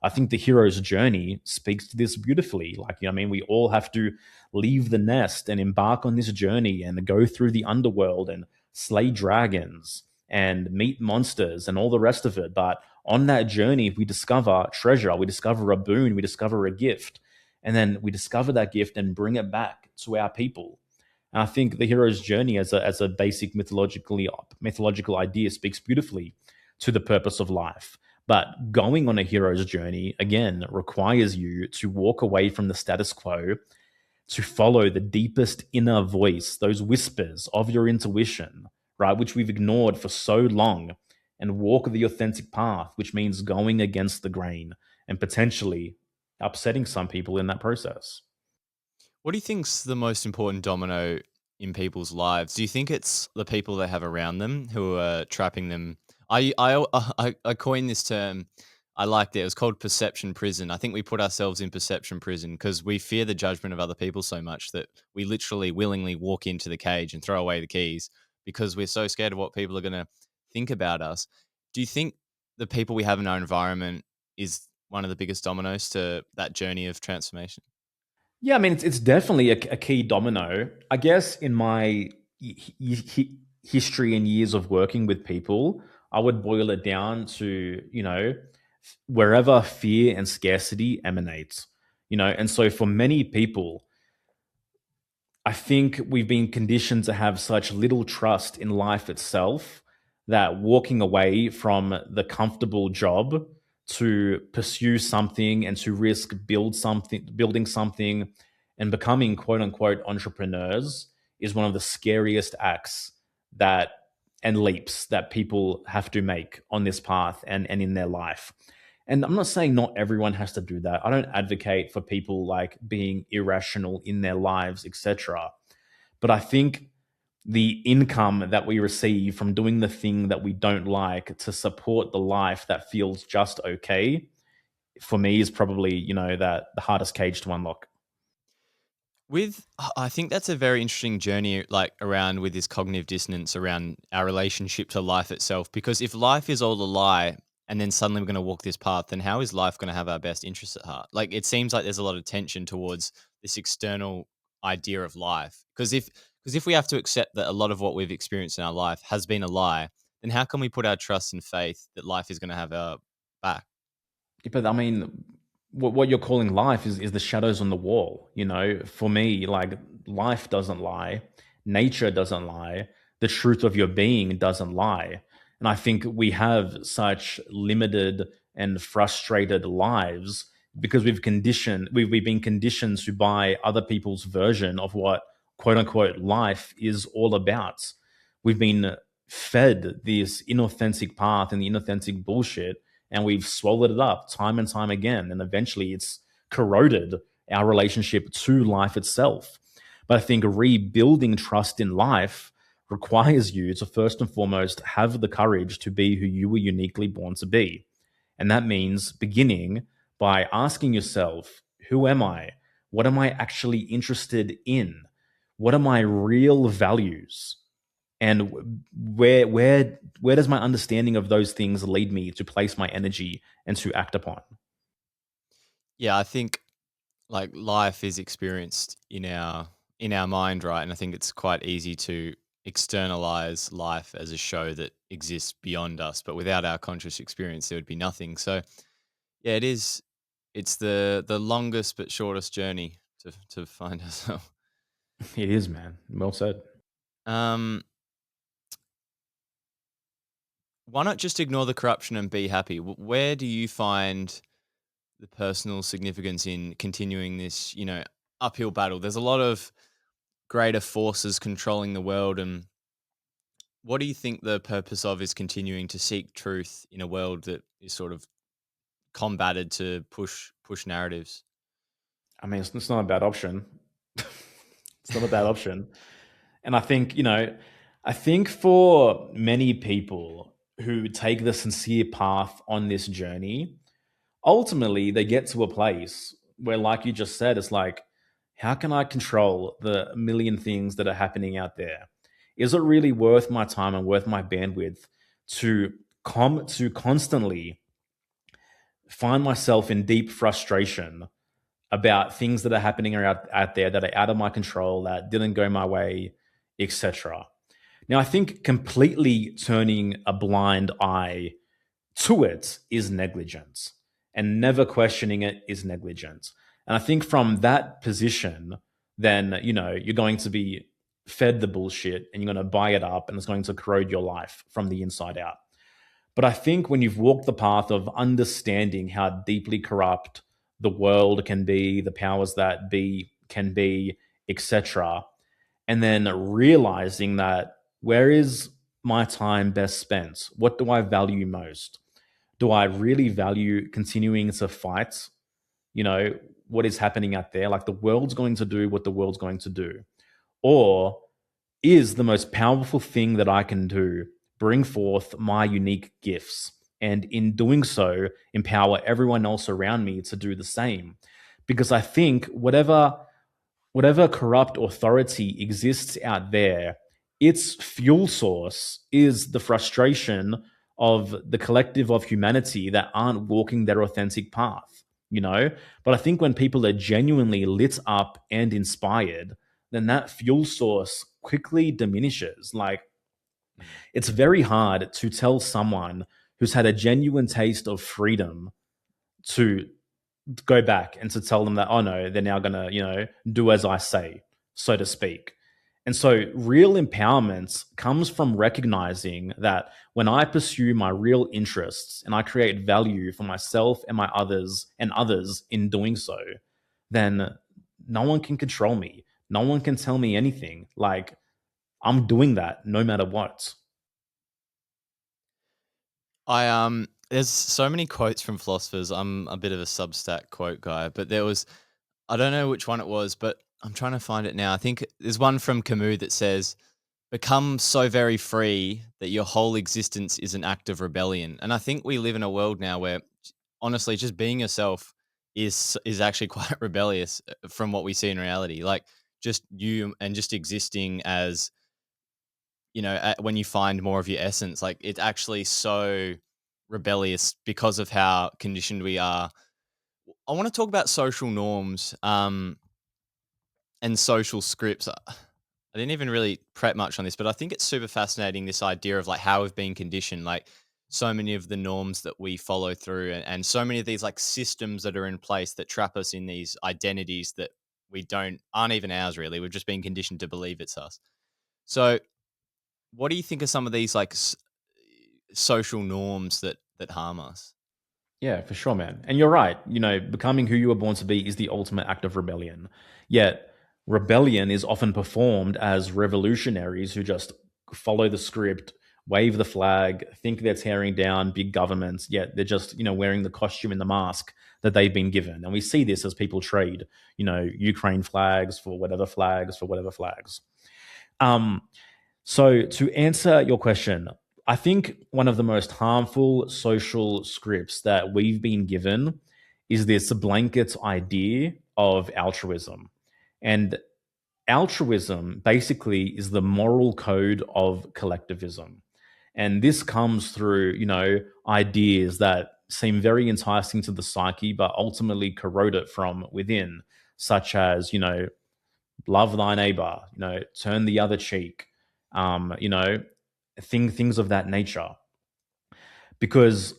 I think the hero's journey speaks to this beautifully. Like, I mean, we all have to leave the nest and embark on this journey and go through the underworld and slay dragons and meet monsters and all the rest of it. But on that journey, we discover treasure, we discover a boon, we discover a gift, and then we discover that gift and bring it back to our people. And I think the hero's journey, as a basic mythological idea, speaks beautifully to the purpose of life. But going on a hero's journey again requires you to walk away from the status quo, to follow the deepest inner voice, those whispers of your intuition, right, which we've ignored for so long, and walk the authentic path, which means going against the grain and potentially upsetting some people in that process. What do you think's the most important domino in people's lives? Do you think it's the people they have around them who are trapping them? I coined this term. I liked it. It was called perception prison. I think we put ourselves in perception prison because we fear the judgment of other people so much that we literally willingly walk into the cage and throw away the keys because we're so scared of what people are going to think about us. Do you think the people we have in our environment is one of the biggest dominoes to that journey of transformation? Yeah, I mean, it's definitely a key domino. I guess in my history and years of working with people, I would boil it down to, wherever fear and scarcity emanates, and so for many people, I think we've been conditioned to have such little trust in life itself that walking away from the comfortable job to pursue something and to risk building something and becoming quote unquote entrepreneurs is one of the scariest acts that and leaps that people have to make on this path and in their life. And I'm not saying not everyone has to do that. I don't advocate for people like being irrational in their lives, etc. But I think the income that we receive from doing the thing that we don't like to support the life that feels just okay, for me is probably, that the hardest cage to unlock. I think that's a very interesting journey, like around with this cognitive dissonance around our relationship to life itself. Because if life is all a lie, and then suddenly we're going to walk this path, then how is life going to have our best interests at heart? Like it seems like there's a lot of tension towards this external idea of life. Because if we have to accept that a lot of what we've experienced in our life has been a lie, then how can we put our trust and faith that life is going to have our back? But I mean, what you're calling life is the shadows on the wall. For me, like, life doesn't lie, nature doesn't lie, the truth of your being doesn't lie. And I think we have such limited and frustrated lives because we've been conditioned to buy other people's version of what quote unquote life is all about. We've been fed this inauthentic path and the inauthentic bullshit, and we've swallowed it up time and time again. And eventually it's corroded our relationship to life itself. But I think rebuilding trust in life requires you to first and foremost have the courage to be who you were uniquely born to be. And that means beginning by asking yourself, who am I? What am I actually interested in? What are my real values? And where does my understanding of those things lead me to place my energy and to act upon? Yeah, I think like life is experienced in our mind, right? And I think it's quite easy to externalize life as a show that exists beyond us, but without our conscious experience there would be nothing. So yeah, it's the longest but shortest journey to find ourselves. It is, man. Well said. um why not just ignore the corruption and be happy? Where do you find the personal significance in continuing this, uphill battle? There's a lot of greater forces controlling the world, and What do you think the purpose of is continuing to seek truth in a world that is sort of combated to push narratives? I mean, it's not a bad option. It's not a bad option. And I think, I think for many people who take the sincere path on this journey, ultimately they get to a place where, like you just said, it's like, how can I control the million things that are happening out there? Is it really worth my time and worth my bandwidth to to constantly find myself in deep frustration about things that are happening out there that are out of my control, that didn't go my way, etc. Now, I think completely turning a blind eye to it is negligence, and never questioning it is negligence. And I think from that position, then, you're going to be fed the bullshit and you're going to buy it up and it's going to corrode your life from the inside out. But I think when you've walked the path of understanding how deeply corrupt the world can be, the powers that be can be, etc., and then realizing that, where is my time best spent? What do I value most? Do I really value continuing to fight, you know, what is happening out there? Like, the world's going to do what the world's going to do. Or is the most powerful thing that I can do bring forth my unique gifts, and in doing so, empower everyone else around me to do the same? Because I think whatever corrupt authority exists out there, its fuel source is the frustration of the collective of humanity that aren't walking their authentic path, you know? But I think when people are genuinely lit up and inspired, then that fuel source quickly diminishes. Like, Mm. it's very hard to tell someone who's had a genuine taste of freedom to go back and to tell them that, oh no, they're now going to, do as I say, so to speak. And so real empowerment comes from recognizing that when I pursue my real interests and I create value for myself and my others in doing so, then no one can control me. No one can tell me anything. Like, I'm doing that no matter what. There's so many quotes from philosophers. I'm a bit of a Substack quote guy, but there was, I don't know which one it was, but I'm trying to find it now. I think there's one from Camus that says, "Become so very free that your whole existence is an act of rebellion." And I think we live in a world now where, honestly, just being yourself is actually quite rebellious from what we see in reality. Like, just you and just existing as, when you find more of your essence, like, it's actually so rebellious because of how conditioned we are. I want to talk about social norms, and social scripts. I didn't even really prep much on this, but I think it's super fascinating, this idea of like how we've been conditioned, like so many of the norms that we follow through, and so many of these like systems that are in place that trap us in these identities that we don't aren't even ours really. We've just been conditioned to believe it's us. So, what do you think of some of these like social norms that harm us? Yeah, for sure, man. And you're right. Becoming who you were born to be is the ultimate act of rebellion. Yet, rebellion is often performed as revolutionaries who just follow the script, wave the flag, think they're tearing down big governments, yet they're just, wearing the costume and the mask that they've been given. And we see this as people trade, Ukraine flags for whatever flags for whatever flags. Um, so, to answer your question, I think one of the most harmful social scripts that we've been given is this blanket idea of altruism. And altruism basically is the moral code of collectivism. And this comes through, ideas that seem very enticing to the psyche, but ultimately corrode it from within, such as, love thy neighbor, turn the other cheek, um, you know, things of that nature. Because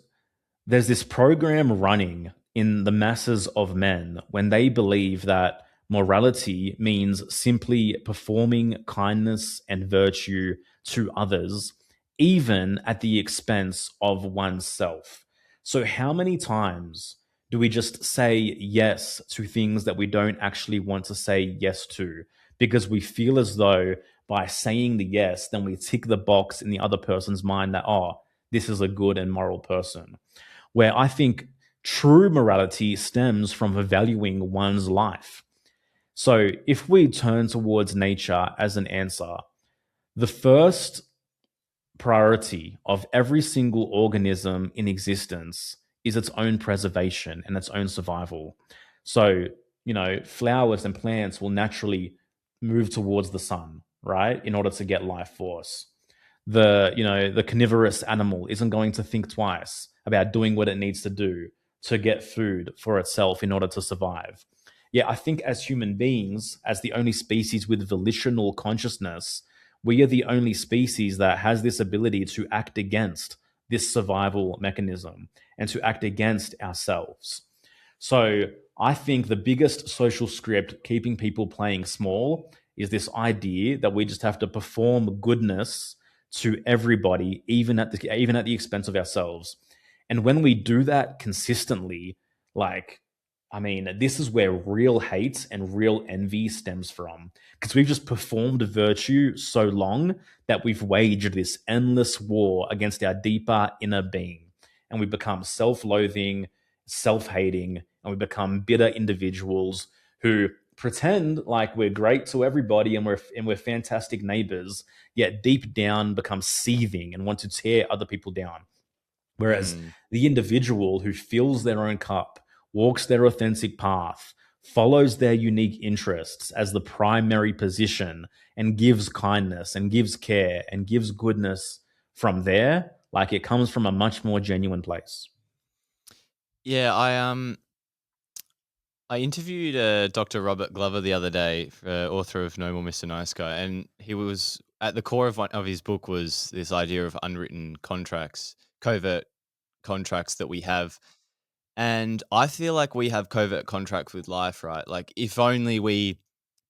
there's this program running in the masses of men when they believe that morality means simply performing kindness and virtue to others, even at the expense of oneself. So, how many times do we just say yes to things that we don't actually want to say yes to because we feel as though by saying the yes, then we tick the box in the other person's mind that, oh, this is a good and moral person. Where I think true morality stems from valuing one's life. So if we turn towards nature as an answer, the first priority of every single organism in existence is its own preservation and its own survival. So, flowers and plants will naturally move towards the sun, right, in order to get life force. The carnivorous animal isn't going to think twice about doing what it needs to do to get food for itself in order to survive. Yeah, I think as human beings, as the only species with volitional consciousness, we are the only species that has this ability to act against this survival mechanism and to act against ourselves. So I think the biggest social script keeping people playing small is this idea that we just have to perform goodness to everybody, even at the expense of ourselves. And when we do that consistently, like, I mean, this is where real hate and real envy stems from, because we've just performed virtue so long that we've waged this endless war against our deeper inner being. And we become self loathing, self hating, and we become bitter individuals who pretend like we're great to everybody and we're fantastic neighbors, yet deep down become seething and want to tear other people down. Whereas Mm. the individual who fills their own cup, walks their authentic path, follows their unique interests as the primary position, and gives kindness and gives care and gives goodness from there, like it comes from a much more genuine place. Yeah, I interviewed Dr. Robert Glover the other day, author of No More Mr. Nice Guy, and he was at the core of one of his book was this idea of unwritten contracts, covert contracts that we have. And I feel like we have covert contracts with life, right? Like if only we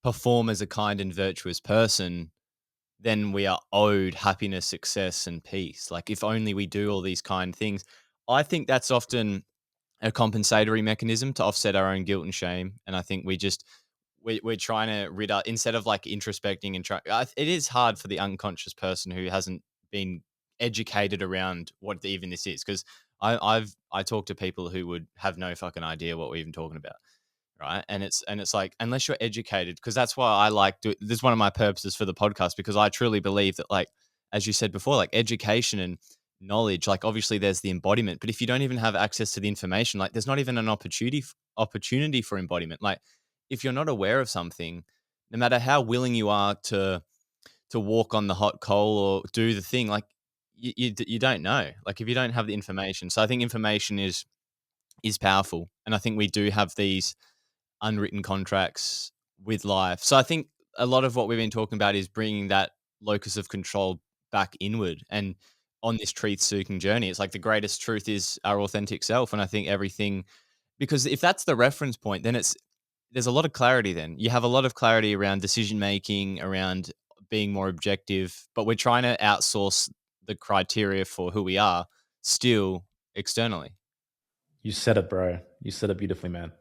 perform as a kind and virtuous person, then we are owed happiness, success, and peace. Like if only we do all these kind things. I think that's often a compensatory mechanism to offset our own guilt and shame. And I think we're trying to instead of like introspecting and try. It is hard for the unconscious person who hasn't been educated around what even this is, because I talk to people who would have no fucking idea what we're even talking about, right? And it's like, unless you're educated, because that's why I like this is one of my purposes for the podcast, because I truly believe that, like, as you said before, like education and knowledge, like obviously there's the embodiment, but if you don't even have access to the information, like there's not even an opportunity for embodiment. Like if you're not aware of something, no matter how willing you are to walk on the hot coal or do the thing, like you don't know, like if you don't have the information. So I think information is powerful, and I think we do have these unwritten contracts with life. So I think a lot of what we've been talking about is bringing that locus of control back inward and on this truth seeking journey. It's like the greatest truth is our authentic self. And I think everything, because if that's the reference point, then there's a lot of clarity. Then you have a lot of clarity around decision making, around being more objective, but we're trying to outsource the criteria for who we are still externally. You said it, bro. You said it beautifully, man.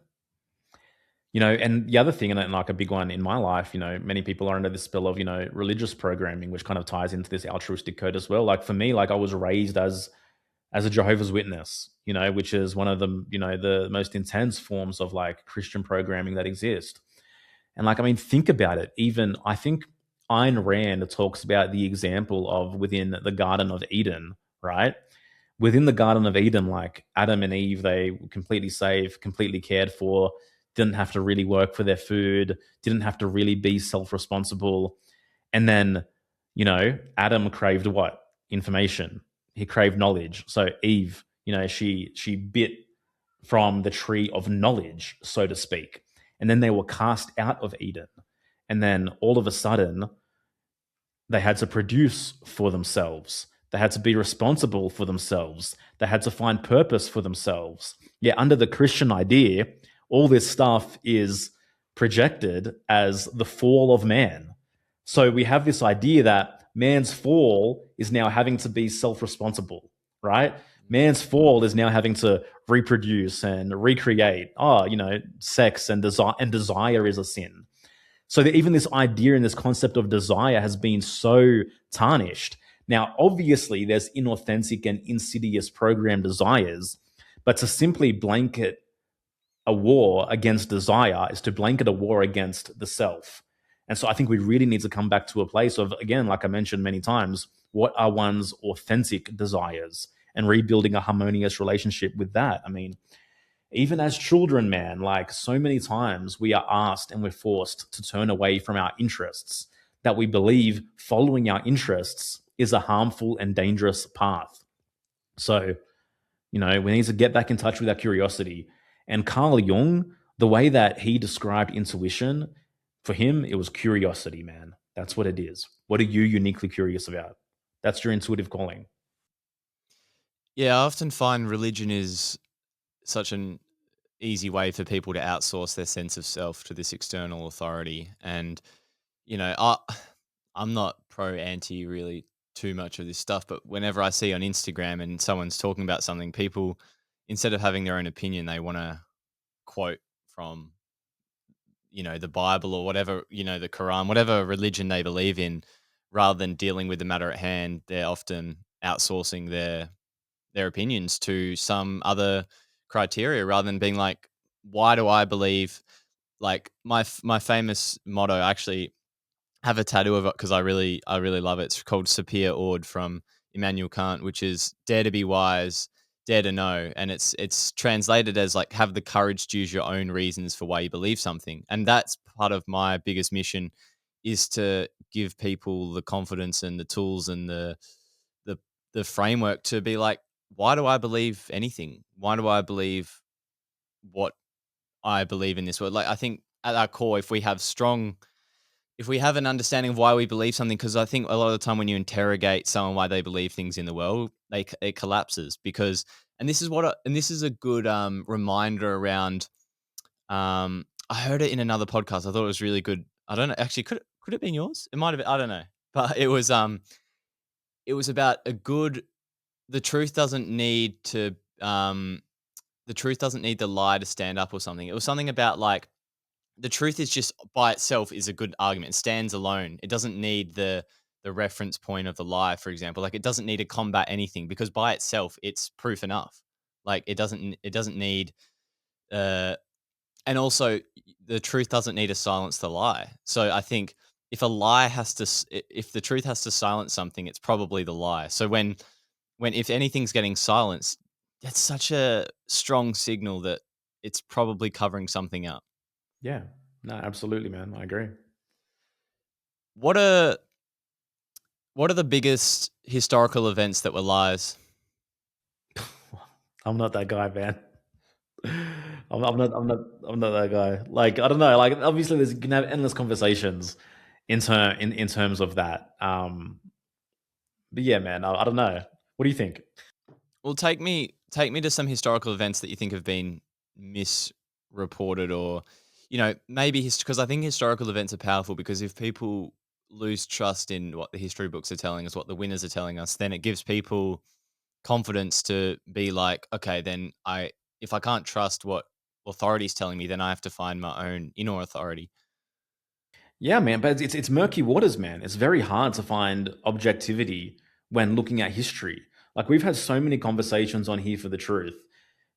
And the other thing, and like a big one in my life, many people are under the spell of, religious programming, which kind of ties into this altruistic code as well. Like for me, like I was raised as a Jehovah's Witness, which is one of the most intense forms of like Christian programming that exist. And like, I mean, think about it. Even I think Ayn Rand talks about the example of within the Garden of Eden, right? Within the Garden of Eden, like Adam and Eve, they were completely safe, completely cared for, didn't have to really work for their food, didn't have to really be self responsible. And then, Adam craved what? Information. He craved knowledge. So Eve, she bit from the tree of knowledge, so to speak. And then they were cast out of Eden. And then all of a sudden, they had to produce for themselves. They had to be responsible for themselves. They had to find purpose for themselves. Yeah, under the Christian idea, all this stuff is projected as the fall of man. So we have this idea that man's fall is now having to be self responsible, right? Man's fall is now having to reproduce and recreate. Sex and desire is a sin. So that even this idea and this concept of desire has been so tarnished. Now, obviously, there's inauthentic and insidious programmed desires, but to simply blanket a war against desire is to blanket a war against the self. And so I think we really need to come back to a place of, again, like I mentioned many times, what are one's authentic desires and rebuilding a harmonious relationship with that. I mean, even as children, man, like so many times we are asked and we're forced to turn away from our interests that we believe following our interests is a harmful and dangerous path. So, we need to get back in touch with our curiosity. And Carl Jung, the way that he described intuition, for him, it was curiosity, man. That's what it is. What are you uniquely curious about? That's your intuitive calling. Yeah, I often find religion is such an easy way for people to outsource their sense of self to this external authority. And, you know, I, I'm not pro anti really too much of this stuff, but whenever I see on Instagram and someone's talking about something, people, instead of having their own opinion, they want to quote from, the Bible or whatever, the Quran, whatever religion they believe in, rather than dealing with the matter at hand. They're often outsourcing their opinions to some other criteria rather than being like, why do I believe, like my famous motto, I actually have a tattoo of it because I really love it. It's called Sapir Ord from Immanuel Kant, which is dare to be wise, dare to know. And it's translated as like have the courage to use your own reasons for why you believe something. And that's part of my biggest mission, is to give people the confidence and the tools and the the framework to be like, why do I believe anything? Why do I believe what I believe in this world? Like I think at our core, if we have an understanding of why we believe something, because I think a lot of the time when you interrogate someone why they believe things in the world, it collapses because, and this is a good reminder around. I heard it in another podcast. I thought it was really good. I don't know. Actually, could it been yours? It might have been. I don't know. But it was about a good. The truth doesn't need to the truth doesn't need the lie to stand up or something. It was something about like the truth is just by itself is a good argument. It stands alone. It doesn't need the reference point of the lie, for example. Like it doesn't need to combat anything because by itself it's proof enough. Like it doesn't need uh and also the truth doesn't need to silence the lie. So I think if a lie has to if the truth has to silence something, it's probably the lie. So when if anything's getting silenced, that's such a strong signal that it's probably covering something up. Yeah. No, absolutely, man. I agree. What are what are the biggest historical events that were lies? I'm not that guy, man. I'm not that guy. Like, I don't know. Like, obviously, you can have endless conversations in terms of that. But yeah, man, I don't know. What do you think? Well, take me to some historical events that you think have been misreported, or maybe because I think historical events are powerful, because if people lose trust in what the history books are telling us, what the winners are telling us, then it gives people confidence to be like, okay, then I if I can't trust what authority's telling me, then I have to find my own inner authority. Yeah, man, but it's murky waters, man. It's very hard to find objectivity when looking at history. Like we've had so many conversations on Here for the Truth.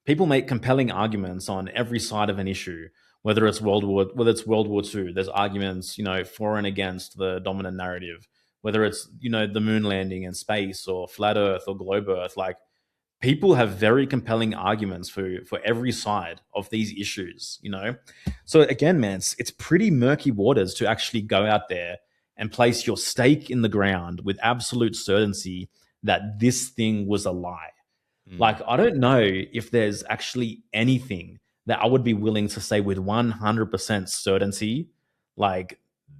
People make compelling arguments on every side of an issue, whether it's World War II. There's arguments, for and against the dominant narrative. Whether it's the moon landing and space, or flat Earth or globe Earth, like people have very compelling arguments for every side of these issues. So again, man, it's pretty murky waters to actually go out there and place your stake in the ground with absolute certainty that this thing was a lie. Mm, Like, I don't know if there's actually anything that I would be willing to say with 100% certainty, like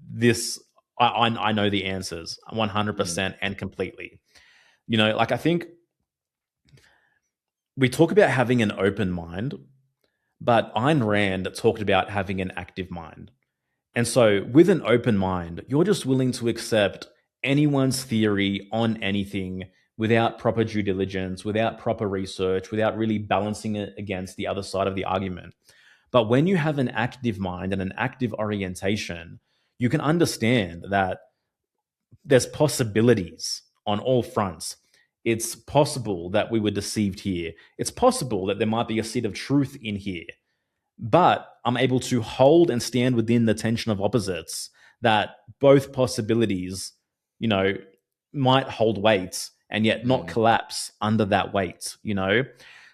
this. I know the answers mm, 100% and completely. Like I think we talk about having an open mind, but Ayn Rand talked about having an active mind. And so, with an open mind, you're just willing to accept anyone's theory on anything without proper due diligence, without proper research, without really balancing it against the other side of the argument. But when you have an active mind and an active orientation, you can understand that there's possibilities on all fronts. It's possible that we were deceived here. It's possible that there might be a seed of truth in here, but I'm able to hold and stand within the tension of opposites that both possibilities, you know, might hold weight and yet not Mm, collapse under that weight.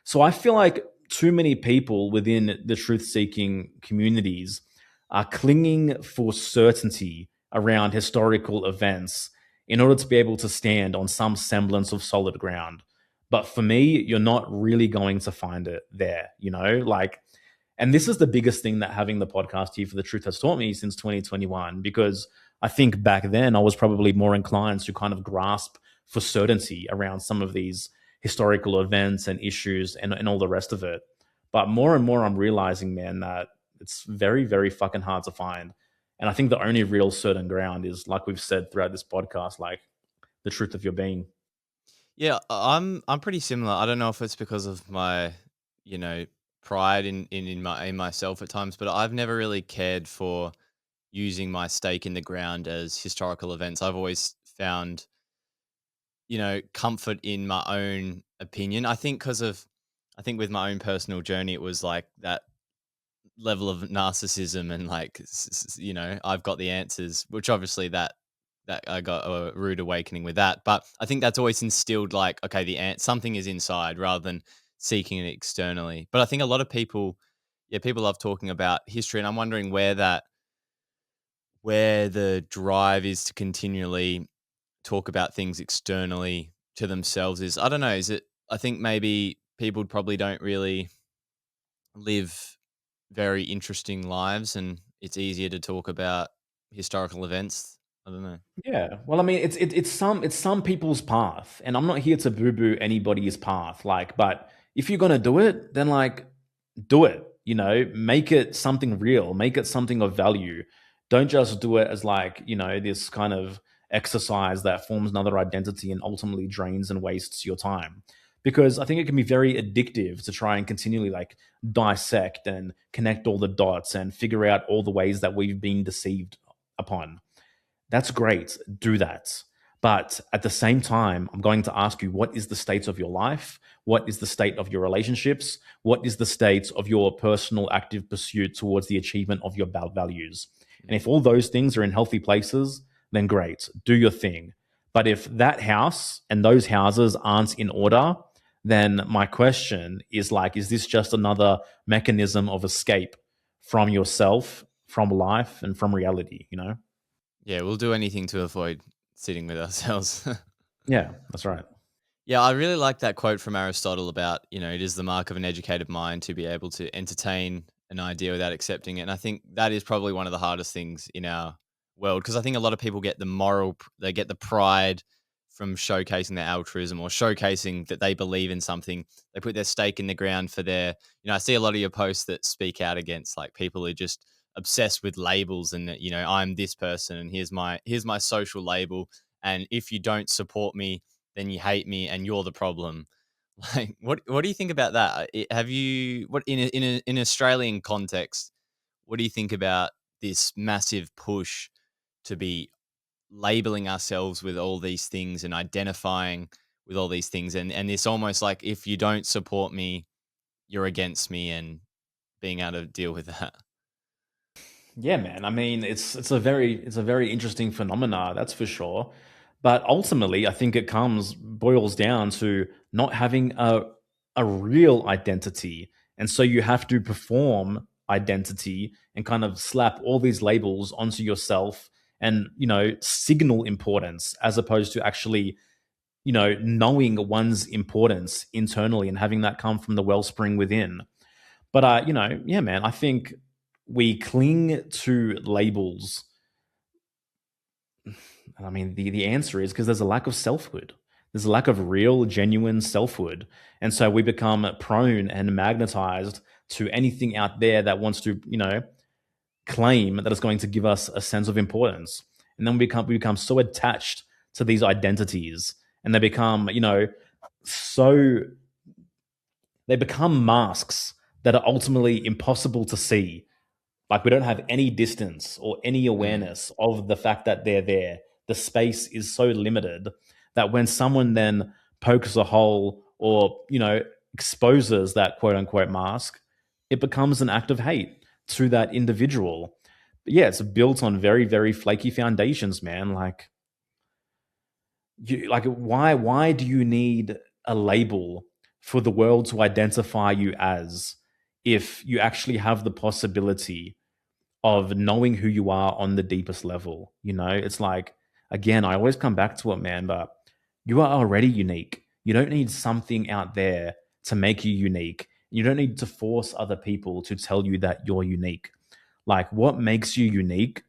So I feel like too many people within the truth seeking communities are clinging for certainty around historical events in order to be able to stand on some semblance of solid ground. But for me, you're not really going to find it there. And this is the biggest thing that having the podcast here for the truth has taught me since 2021, because I think back then I was probably more inclined to kind of grasp for certainty around some of these historical events and issues and all the rest of it. But more and more I'm realizing, man, that it's very, very fucking hard to find. And I think the only real certain ground is, like we've said throughout this podcast, like the truth of your being. yeah, I'm pretty similar. I don't know if it's because of my, you know, pride in myself at times, but I've never really cared for using my stake in the ground as historical events. I've always found, comfort in my own opinion. I think with my own personal journey, it was like that level of narcissism and like, I've got the answers, which obviously that I got a rude awakening with that. But I think that's always instilled like, okay, something is inside rather than seeking it externally. But I think a lot of people, yeah, people love talking about history, and I'm wondering where the drive is to continually talk about things externally to themselves is. I don't know. Is it? I think maybe people probably don't really live very interesting lives, and it's easier to talk about historical events. I don't know. Yeah, well, I mean, it's some people's path, and I'm not here to boo boo anybody's path. Like, but if you're gonna do it, then like, do it. Make it something real, make it something of value. Don't just do it as like this kind of exercise that forms another identity and ultimately drains and wastes your time. Because I think it can be very addictive to try and continually like dissect and connect all the dots and figure out all the ways that we've been deceived upon. That's great. Do that. But at the same time, I'm going to ask you, what is the state of your life? What is the state of your relationships? What is the state of your personal active pursuit towards the achievement of your values? And if all those things are in healthy places, then great, do your thing. But if that house and those houses aren't in order, then my question is like, is this just another mechanism of escape from yourself, from life, and from reality? Yeah, we'll do anything to avoid sitting with ourselves. Yeah, that's right. Yeah, I really like that quote from Aristotle about, it is the mark of an educated mind to be able to entertain an idea without accepting it. And I think that is probably one of the hardest things in our world, because I think a lot of people get they get the pride from showcasing their altruism or showcasing that they believe in something. They put their stake in the ground for I see a lot of your posts that speak out against like people who just obsessed with labels and that, I'm this person and here's my social label. And if you don't support me, then you hate me and you're the problem. Like, what do you think about that? Have you what in Australian context? What do you think about this massive push to be labeling ourselves with all these things and identifying with all these things, and it's almost like if you don't support me, you're against me, and being able to deal with that? Yeah, man. I mean, it's a very interesting phenomena, that's for sure. But ultimately, I think it comes boils down to not having a real identity, and so you have to perform identity and kind of slap all these labels onto yourself and signal importance as opposed to actually knowing one's importance internally and having that come from the wellspring within. But yeah, man, I think we cling to labels. I mean, the answer is because there's a lack of selfhood. There's a lack of real, genuine selfhood. And so we become prone and magnetized to anything out there that wants to, claim that it's going to give us a sense of importance. And then we become so attached to these identities, and they become, so they become masks that are ultimately impossible to see. Like we don't have any distance or any Mm. awareness of the fact that they're there. The space is so limited that when someone then pokes a hole or, exposes that quote unquote mask, it becomes an act of hate to that individual. But yeah, it's built on very, very flaky foundations, man. Why do you need a label for the world to identify you as if you actually have the possibility of knowing who you are on the deepest level? It's like, again, I always come back to it, man, but you are already unique. You don't need something out there to make you unique. You don't need to force other people to tell you that you're unique. Like, what makes you unique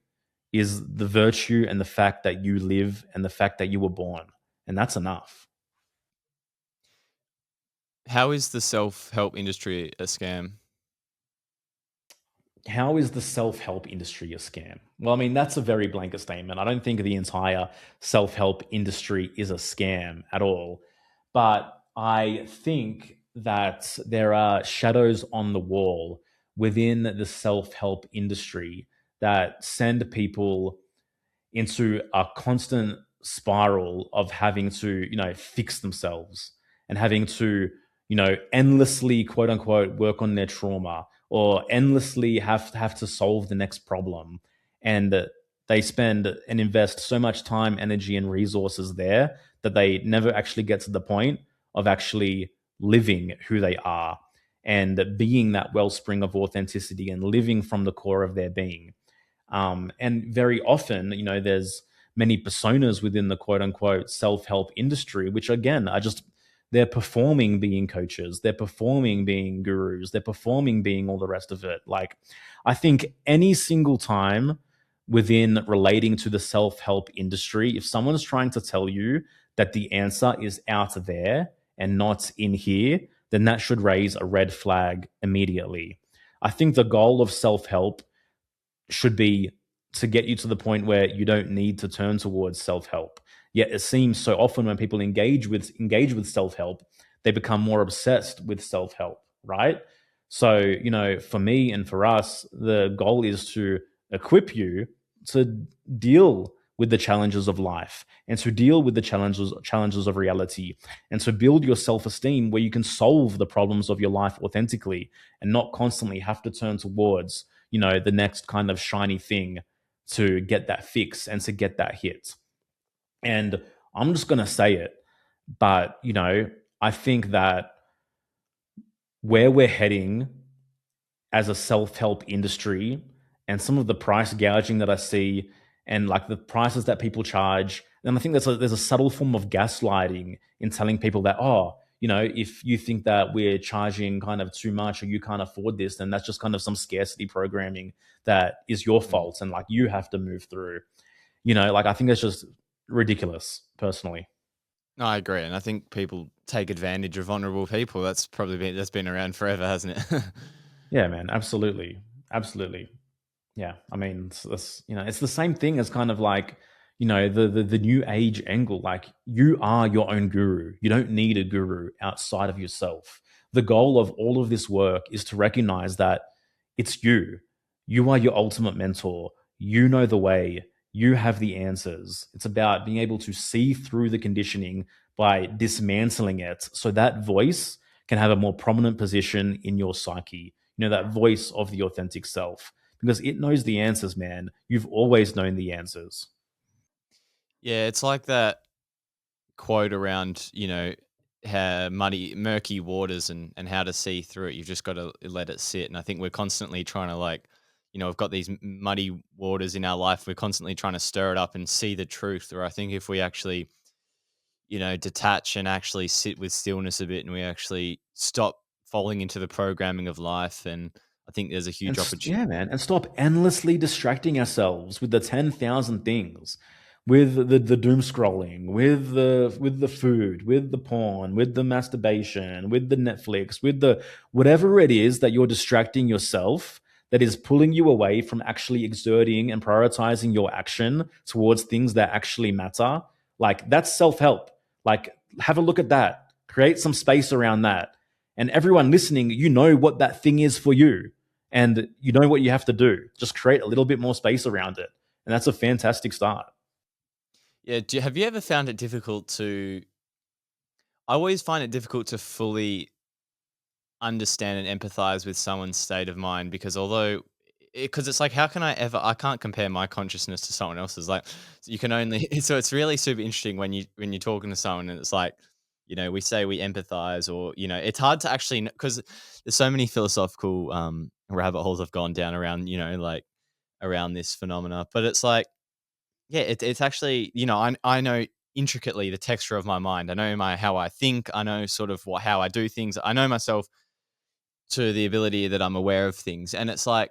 is the virtue and the fact that you live and the fact that you were born. And that's enough. How is the self-help industry a scam? How is the self help industry a scam? Well, I mean, that's a very blanket statement. I don't think the entire self help industry is a scam at all. But I think that there are shadows on the wall within the self help industry that send people into a constant spiral of having to, fix themselves and having to, endlessly, quote unquote, work on their trauma or endlessly have to solve the next problem. And they spend and invest so much time, energy, and resources there that they never actually get to the point of actually living who they are and being that wellspring of authenticity and living from the core of their being. And very often, there's many personas within the quote unquote self help industry, which again are just, they're performing being coaches, they're performing being gurus, they're performing being all the rest of it. Like, I think any single time within relating to the self help industry, if someone's trying to tell you that the answer is out there and not in here, then that should raise a red flag immediately. I think the goal of self help should be to get you to the point where you don't need to turn towards self-help. Yet it seems so often when people engage with self-help, they become more obsessed with self-help, right? So, for me and for us, the goal is to equip you to deal with the challenges of life and to deal with the challenges of reality and to build your self-esteem where you can solve the problems of your life authentically and not constantly have to turn towards the next kind of shiny thing to get that fix and to get that hit. And I'm just going to say it, but I think that where we're heading as a self-help industry and some of the price gouging that I see and like the prices that people charge, and I think there's a subtle form of gaslighting in telling people that, oh, if you think that we're charging kind of too much or you can't afford this, then that's just kind of some scarcity programming that is your Mm. fault and like you have to move through. Like I think that's just ridiculous personally. No, I agree, and I think people take advantage of vulnerable people. That's been around forever, hasn't it? Yeah, man, absolutely. Absolutely. Yeah, I mean, it's the same thing as kind of like, the new age angle. Like, you are your own guru. You don't need a guru outside of yourself. The goal of all of this work is to recognize that it's you. You are your ultimate mentor. You know the way. You have the answers. It's about being able to see through the conditioning by dismantling it so that voice can have a more prominent position in your psyche. That voice of the authentic self because it knows the answers, man. You've always known the answers. Yeah, it's like that quote around, how murky waters and how to see through it. You've just got to let it sit. And I think we're constantly trying to like, we've got these muddy waters in our life. We're constantly trying to stir it up and see the truth. Or I think if we actually, detach and actually sit with stillness a bit and we actually stop falling into the programming of life, and I think there's a huge opportunity. Yeah, man, and stop endlessly distracting ourselves with the 10,000 things, with the doom scrolling, with the food, with the porn, with the masturbation, with the Netflix, with the whatever it is that you're distracting yourself that is pulling you away from actually exerting and prioritizing your action towards things that actually matter. Like, that's self-help. Like, have a look at that. Create some space around that. And everyone listening, what that thing is for you. And you know what you have to do. Just create a little bit more space around it. And that's a fantastic start. Yeah. Have you ever found it difficult to? I always find it difficult to fully understand and empathize with someone's state of mind because although because it's like how can I can't compare my consciousness to someone else's like you can only so it's really super interesting when you're talking to someone and it's like we say we empathize or it's hard to actually because there's so many philosophical rabbit holes I've gone down around like around this phenomena but it's like yeah it's actually I know intricately the texture of my mind. I know my how I think. I know sort of how I do things. I know myself to the ability that I'm aware of things, and it's like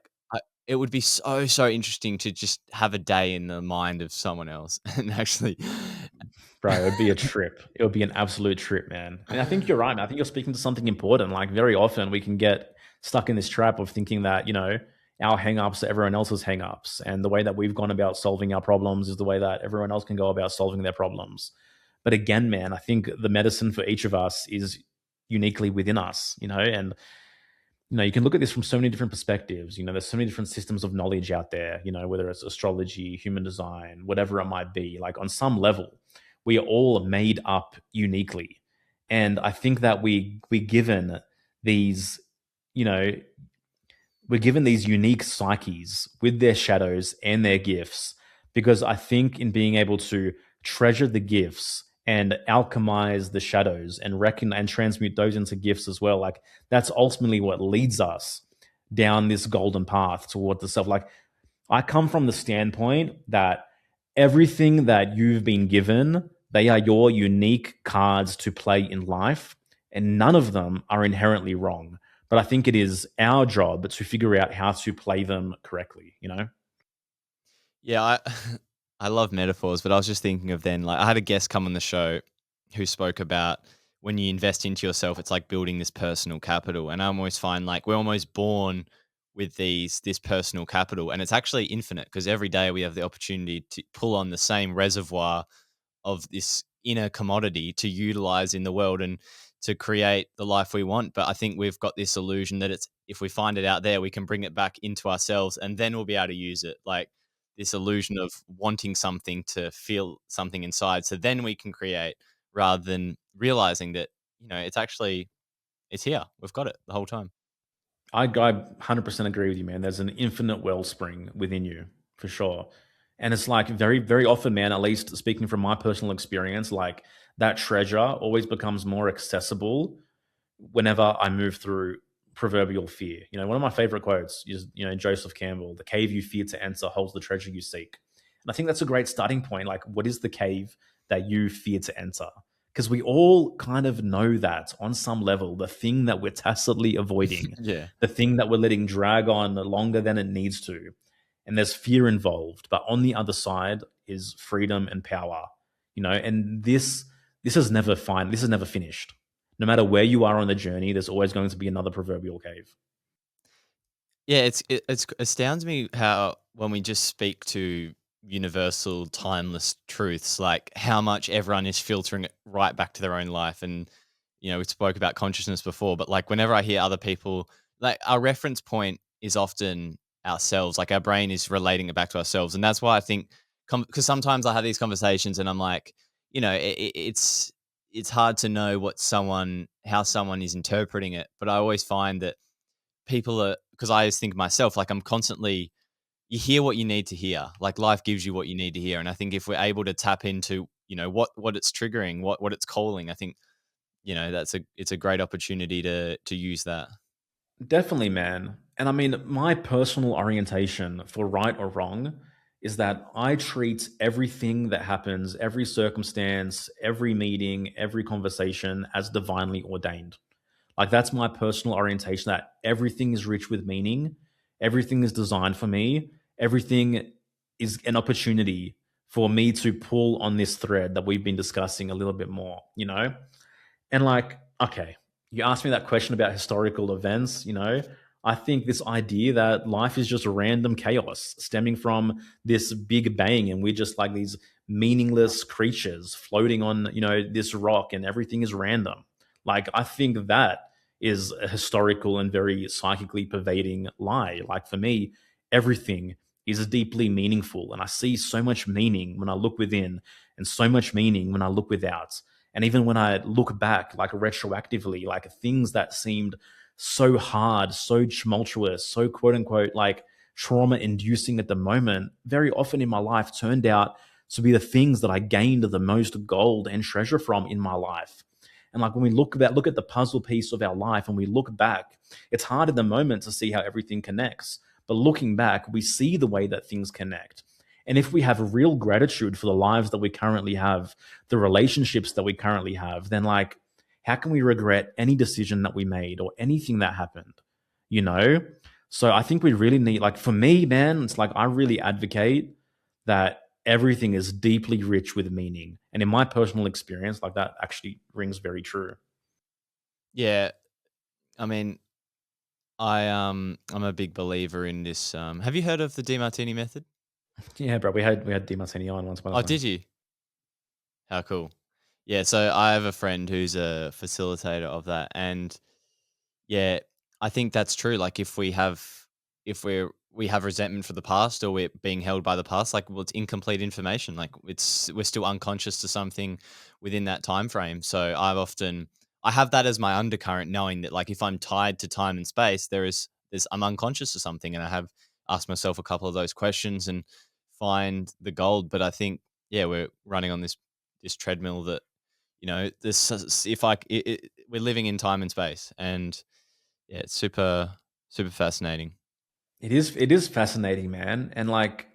it would be so interesting to just have a day in the mind of someone else and actually Bro, it would be a trip. It would be an absolute trip, man. And I think you're right, man. I think you're speaking to something important. Like very often we can get stuck in this trap of thinking that, our hangups are everyone else's hangups. And the way that we've gone about solving our problems is the way that everyone else can go about solving their problems. But again, man, I think the medicine for each of us is uniquely within us, and you can look at this from so many different perspectives. There's so many different systems of knowledge out there, whether it's astrology, human design, whatever it might be. Like on some level, we are all made up uniquely. And I think that we given these, you know, we're given these unique psyches with their shadows and their gifts because I think in being able to treasure the gifts and alchemize the shadows and reckon and transmute those into gifts as well, like that's ultimately what leads us down this golden path toward the self. Like I come from the standpoint that everything that you've been given, they are your unique cards to play in life, and none of them are inherently wrong. But I think it is our job to figure out how to play them correctly. yeah I love metaphors but I was just thinking of then like I had a guest come on the show who spoke about when you invest into yourself it's like building this personal capital and I almost find like we're almost born with this personal capital and it's actually infinite because every day we have the opportunity to pull on the same reservoir of this inner commodity to utilize in the world and to create the life we want. But I think we've got this illusion that it's if we find it out there, we can bring it back into ourselves and then we'll be able to use it. Like this illusion of wanting something to feel something inside. So then we can create rather than realizing that, it's actually it's here. We've got it the whole time. I 100% agree with you, man. There's an infinite wellspring within you, for sure. And it's like very, very often, man, at least speaking from my personal experience, like that treasure always becomes more accessible whenever I move through proverbial fear. One of my favorite quotes is, Joseph Campbell, the cave you fear to enter holds the treasure you seek. And I think that's a great starting point. Like, what is the cave that you fear to enter? Because we all kind of know that on some level, the thing that we're tacitly avoiding, Yeah. the thing that we're letting drag on longer than it needs to. And there's fear involved. But on the other side is freedom and power, and this is never fine. This is never finished. No matter where you are on the journey, there's always going to be another proverbial cave. Yeah, it astounds me how when we just speak to universal, timeless truths, like how much everyone is filtering it right back to their own life. And we spoke about consciousness before, but like whenever I hear other people, like our reference point is often ourselves. Like our brain is relating it back to ourselves, and that's why I think because sometimes I have these conversations and I'm like, it's hard to know how someone is interpreting it, but I always find that people are because I always think myself like I'm constantly you hear what you need to hear. Like life gives you what you need to hear. And I think if we're able to tap into, what it's triggering, what it's calling, I think, it's a great opportunity to use that. Definitely, man. And I mean, my personal orientation for right or wrong is that I treat everything that happens, every circumstance, every meeting, every conversation as divinely ordained. Like that's my personal orientation that everything is rich with meaning, everything is designed for me, everything is an opportunity for me to pull on this thread that we've been discussing a little bit more. And like, okay, you asked me that question about historical events. I think this idea that life is just random chaos stemming from this big bang and we're just like these meaningless creatures floating on, this rock and everything is random. Like, I think that is a historical and very psychically pervading lie. Like for me, everything is deeply meaningful. And I see so much meaning when I look within and so much meaning when I look without. And even when I look back, like retroactively, like things that seemed so hard, so tumultuous, so quote unquote, like trauma inducing at the moment, very often in my life turned out to be the things that I gained the most gold and treasure from in my life. And like when we look at the puzzle piece of our life and we look back, it's hard in the moment to see how everything connects. But looking back, we see the way that things connect. And if we have real gratitude for the lives that we currently have, the relationships that we currently have, then like, how can we regret any decision that we made or anything that happened? You know? So I think we really need, like, for me, man, it's like I really advocate that everything is deeply rich with meaning. And in my personal experience, like that actually rings very true. Yeah, I mean, I'm a big believer in this. Have you heard of the DeMartini method? Yeah, bro. We had DiMartini on once upon a Oh, time. did you? How cool. Yeah, so I have a friend who's a facilitator of that, and yeah, I think that's true. Like if we have resentment for the past or we're being held by the past, like well, it's incomplete information. Like we're still unconscious to something within that time frame. So I have that as my undercurrent, knowing that like if I'm tied to time and space, there's I'm unconscious to something, and I have asked myself a couple of those questions and find the gold. But I think yeah, we're running on this treadmill that this if I we're living in time and space, and yeah, it's super fascinating. It is fascinating, man. And like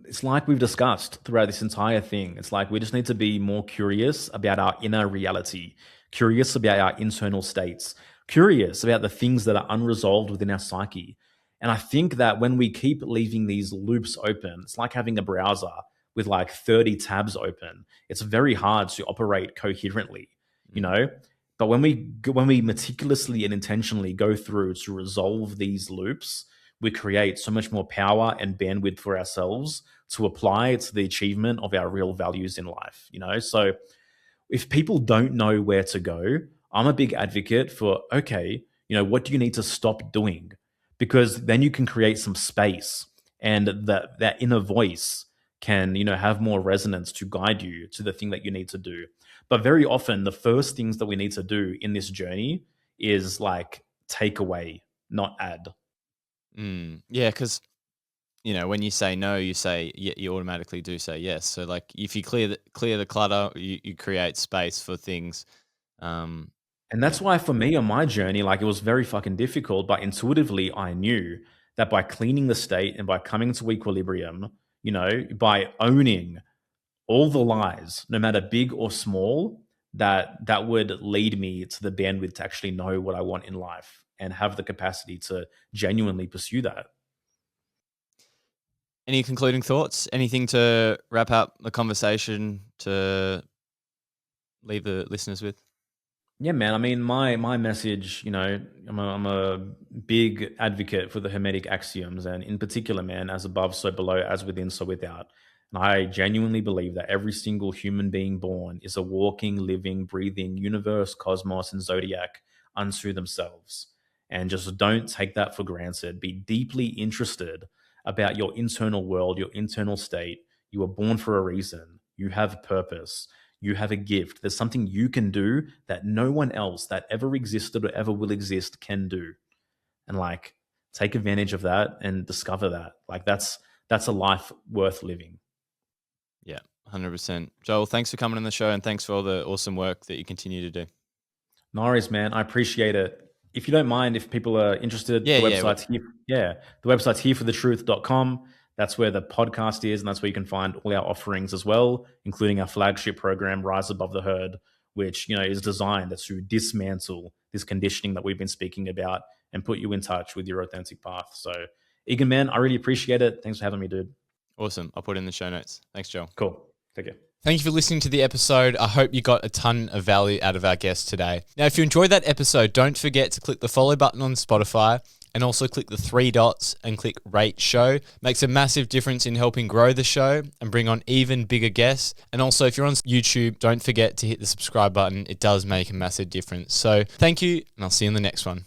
it's like we've discussed throughout this entire thing. It's like we just need to be more curious about our inner reality, curious about our internal states, curious about the things that are unresolved within our psyche. And I think that when we keep leaving these loops open, it's like having a browser with like 30 tabs open. It's very hard to operate coherently, you Mm. know? But when we meticulously and intentionally go through to resolve these loops, we create so much more power and bandwidth for ourselves to apply to the achievement of our real values in life, you know? So if people don't know where to go, I'm a big advocate for, okay, what do you need to stop doing? Because then you can create some space and that inner voice can, have more resonance to guide you to the thing that you need to do. But very often the first things that we need to do in this journey is like take away, not add. Yeah, because when you say no, you automatically do say yes. So like if you clear the clutter, you create space for things. Um, And yeah. that's why for me on my journey, like it was very fucking difficult, but intuitively I knew that by cleaning the state and by coming to equilibrium, by owning all the lies, no matter big or small, that would lead me to the bandwidth to actually know what I want in life and have the capacity to genuinely pursue that. Any concluding thoughts? Anything to wrap up the conversation to leave the listeners with? Yeah, man. I mean, my message, I'm a big advocate for the Hermetic axioms, and in particular, man, as above, so below, as within, so without. And I genuinely believe that every single human being born is a walking, living, breathing universe, cosmos, and zodiac unto themselves. And just don't take that for granted. Be deeply interested about your internal world, your internal state. You were born for a reason. You have purpose, you have a gift. There's something you can do that no one else that ever existed or ever will exist can do. And like take advantage of that and discover that. Like that's a life worth living. Yeah, 100%. Joel, thanks for coming on the show, and thanks for all the awesome work that you continue to do. No worries, man. I appreciate it. If you don't mind, if people are interested, Yeah, the yeah. website's here. Yeah, the website's hereforthetruth.com. That's where the podcast is, and that's where you can find all our offerings as well, including our flagship program, Rise Above the Herd, which is designed to dismantle this conditioning that we've been speaking about and put you in touch with your authentic path. So, Egan, man, I really appreciate it. Thanks for having me, dude. Awesome. I'll put it in the show notes. Thanks, Joel. Cool. Take care. Thank you for listening to the episode. I hope you got a ton of value out of our guest today. Now, if you enjoyed that episode, don't forget to click the follow button on Spotify and also click the 3 dots and click rate show. Makes a massive difference in helping grow the show and bring on even bigger guests. And also, if you're on YouTube, don't forget to hit the subscribe button. It does make a massive difference. So thank you, and I'll see you in the next one.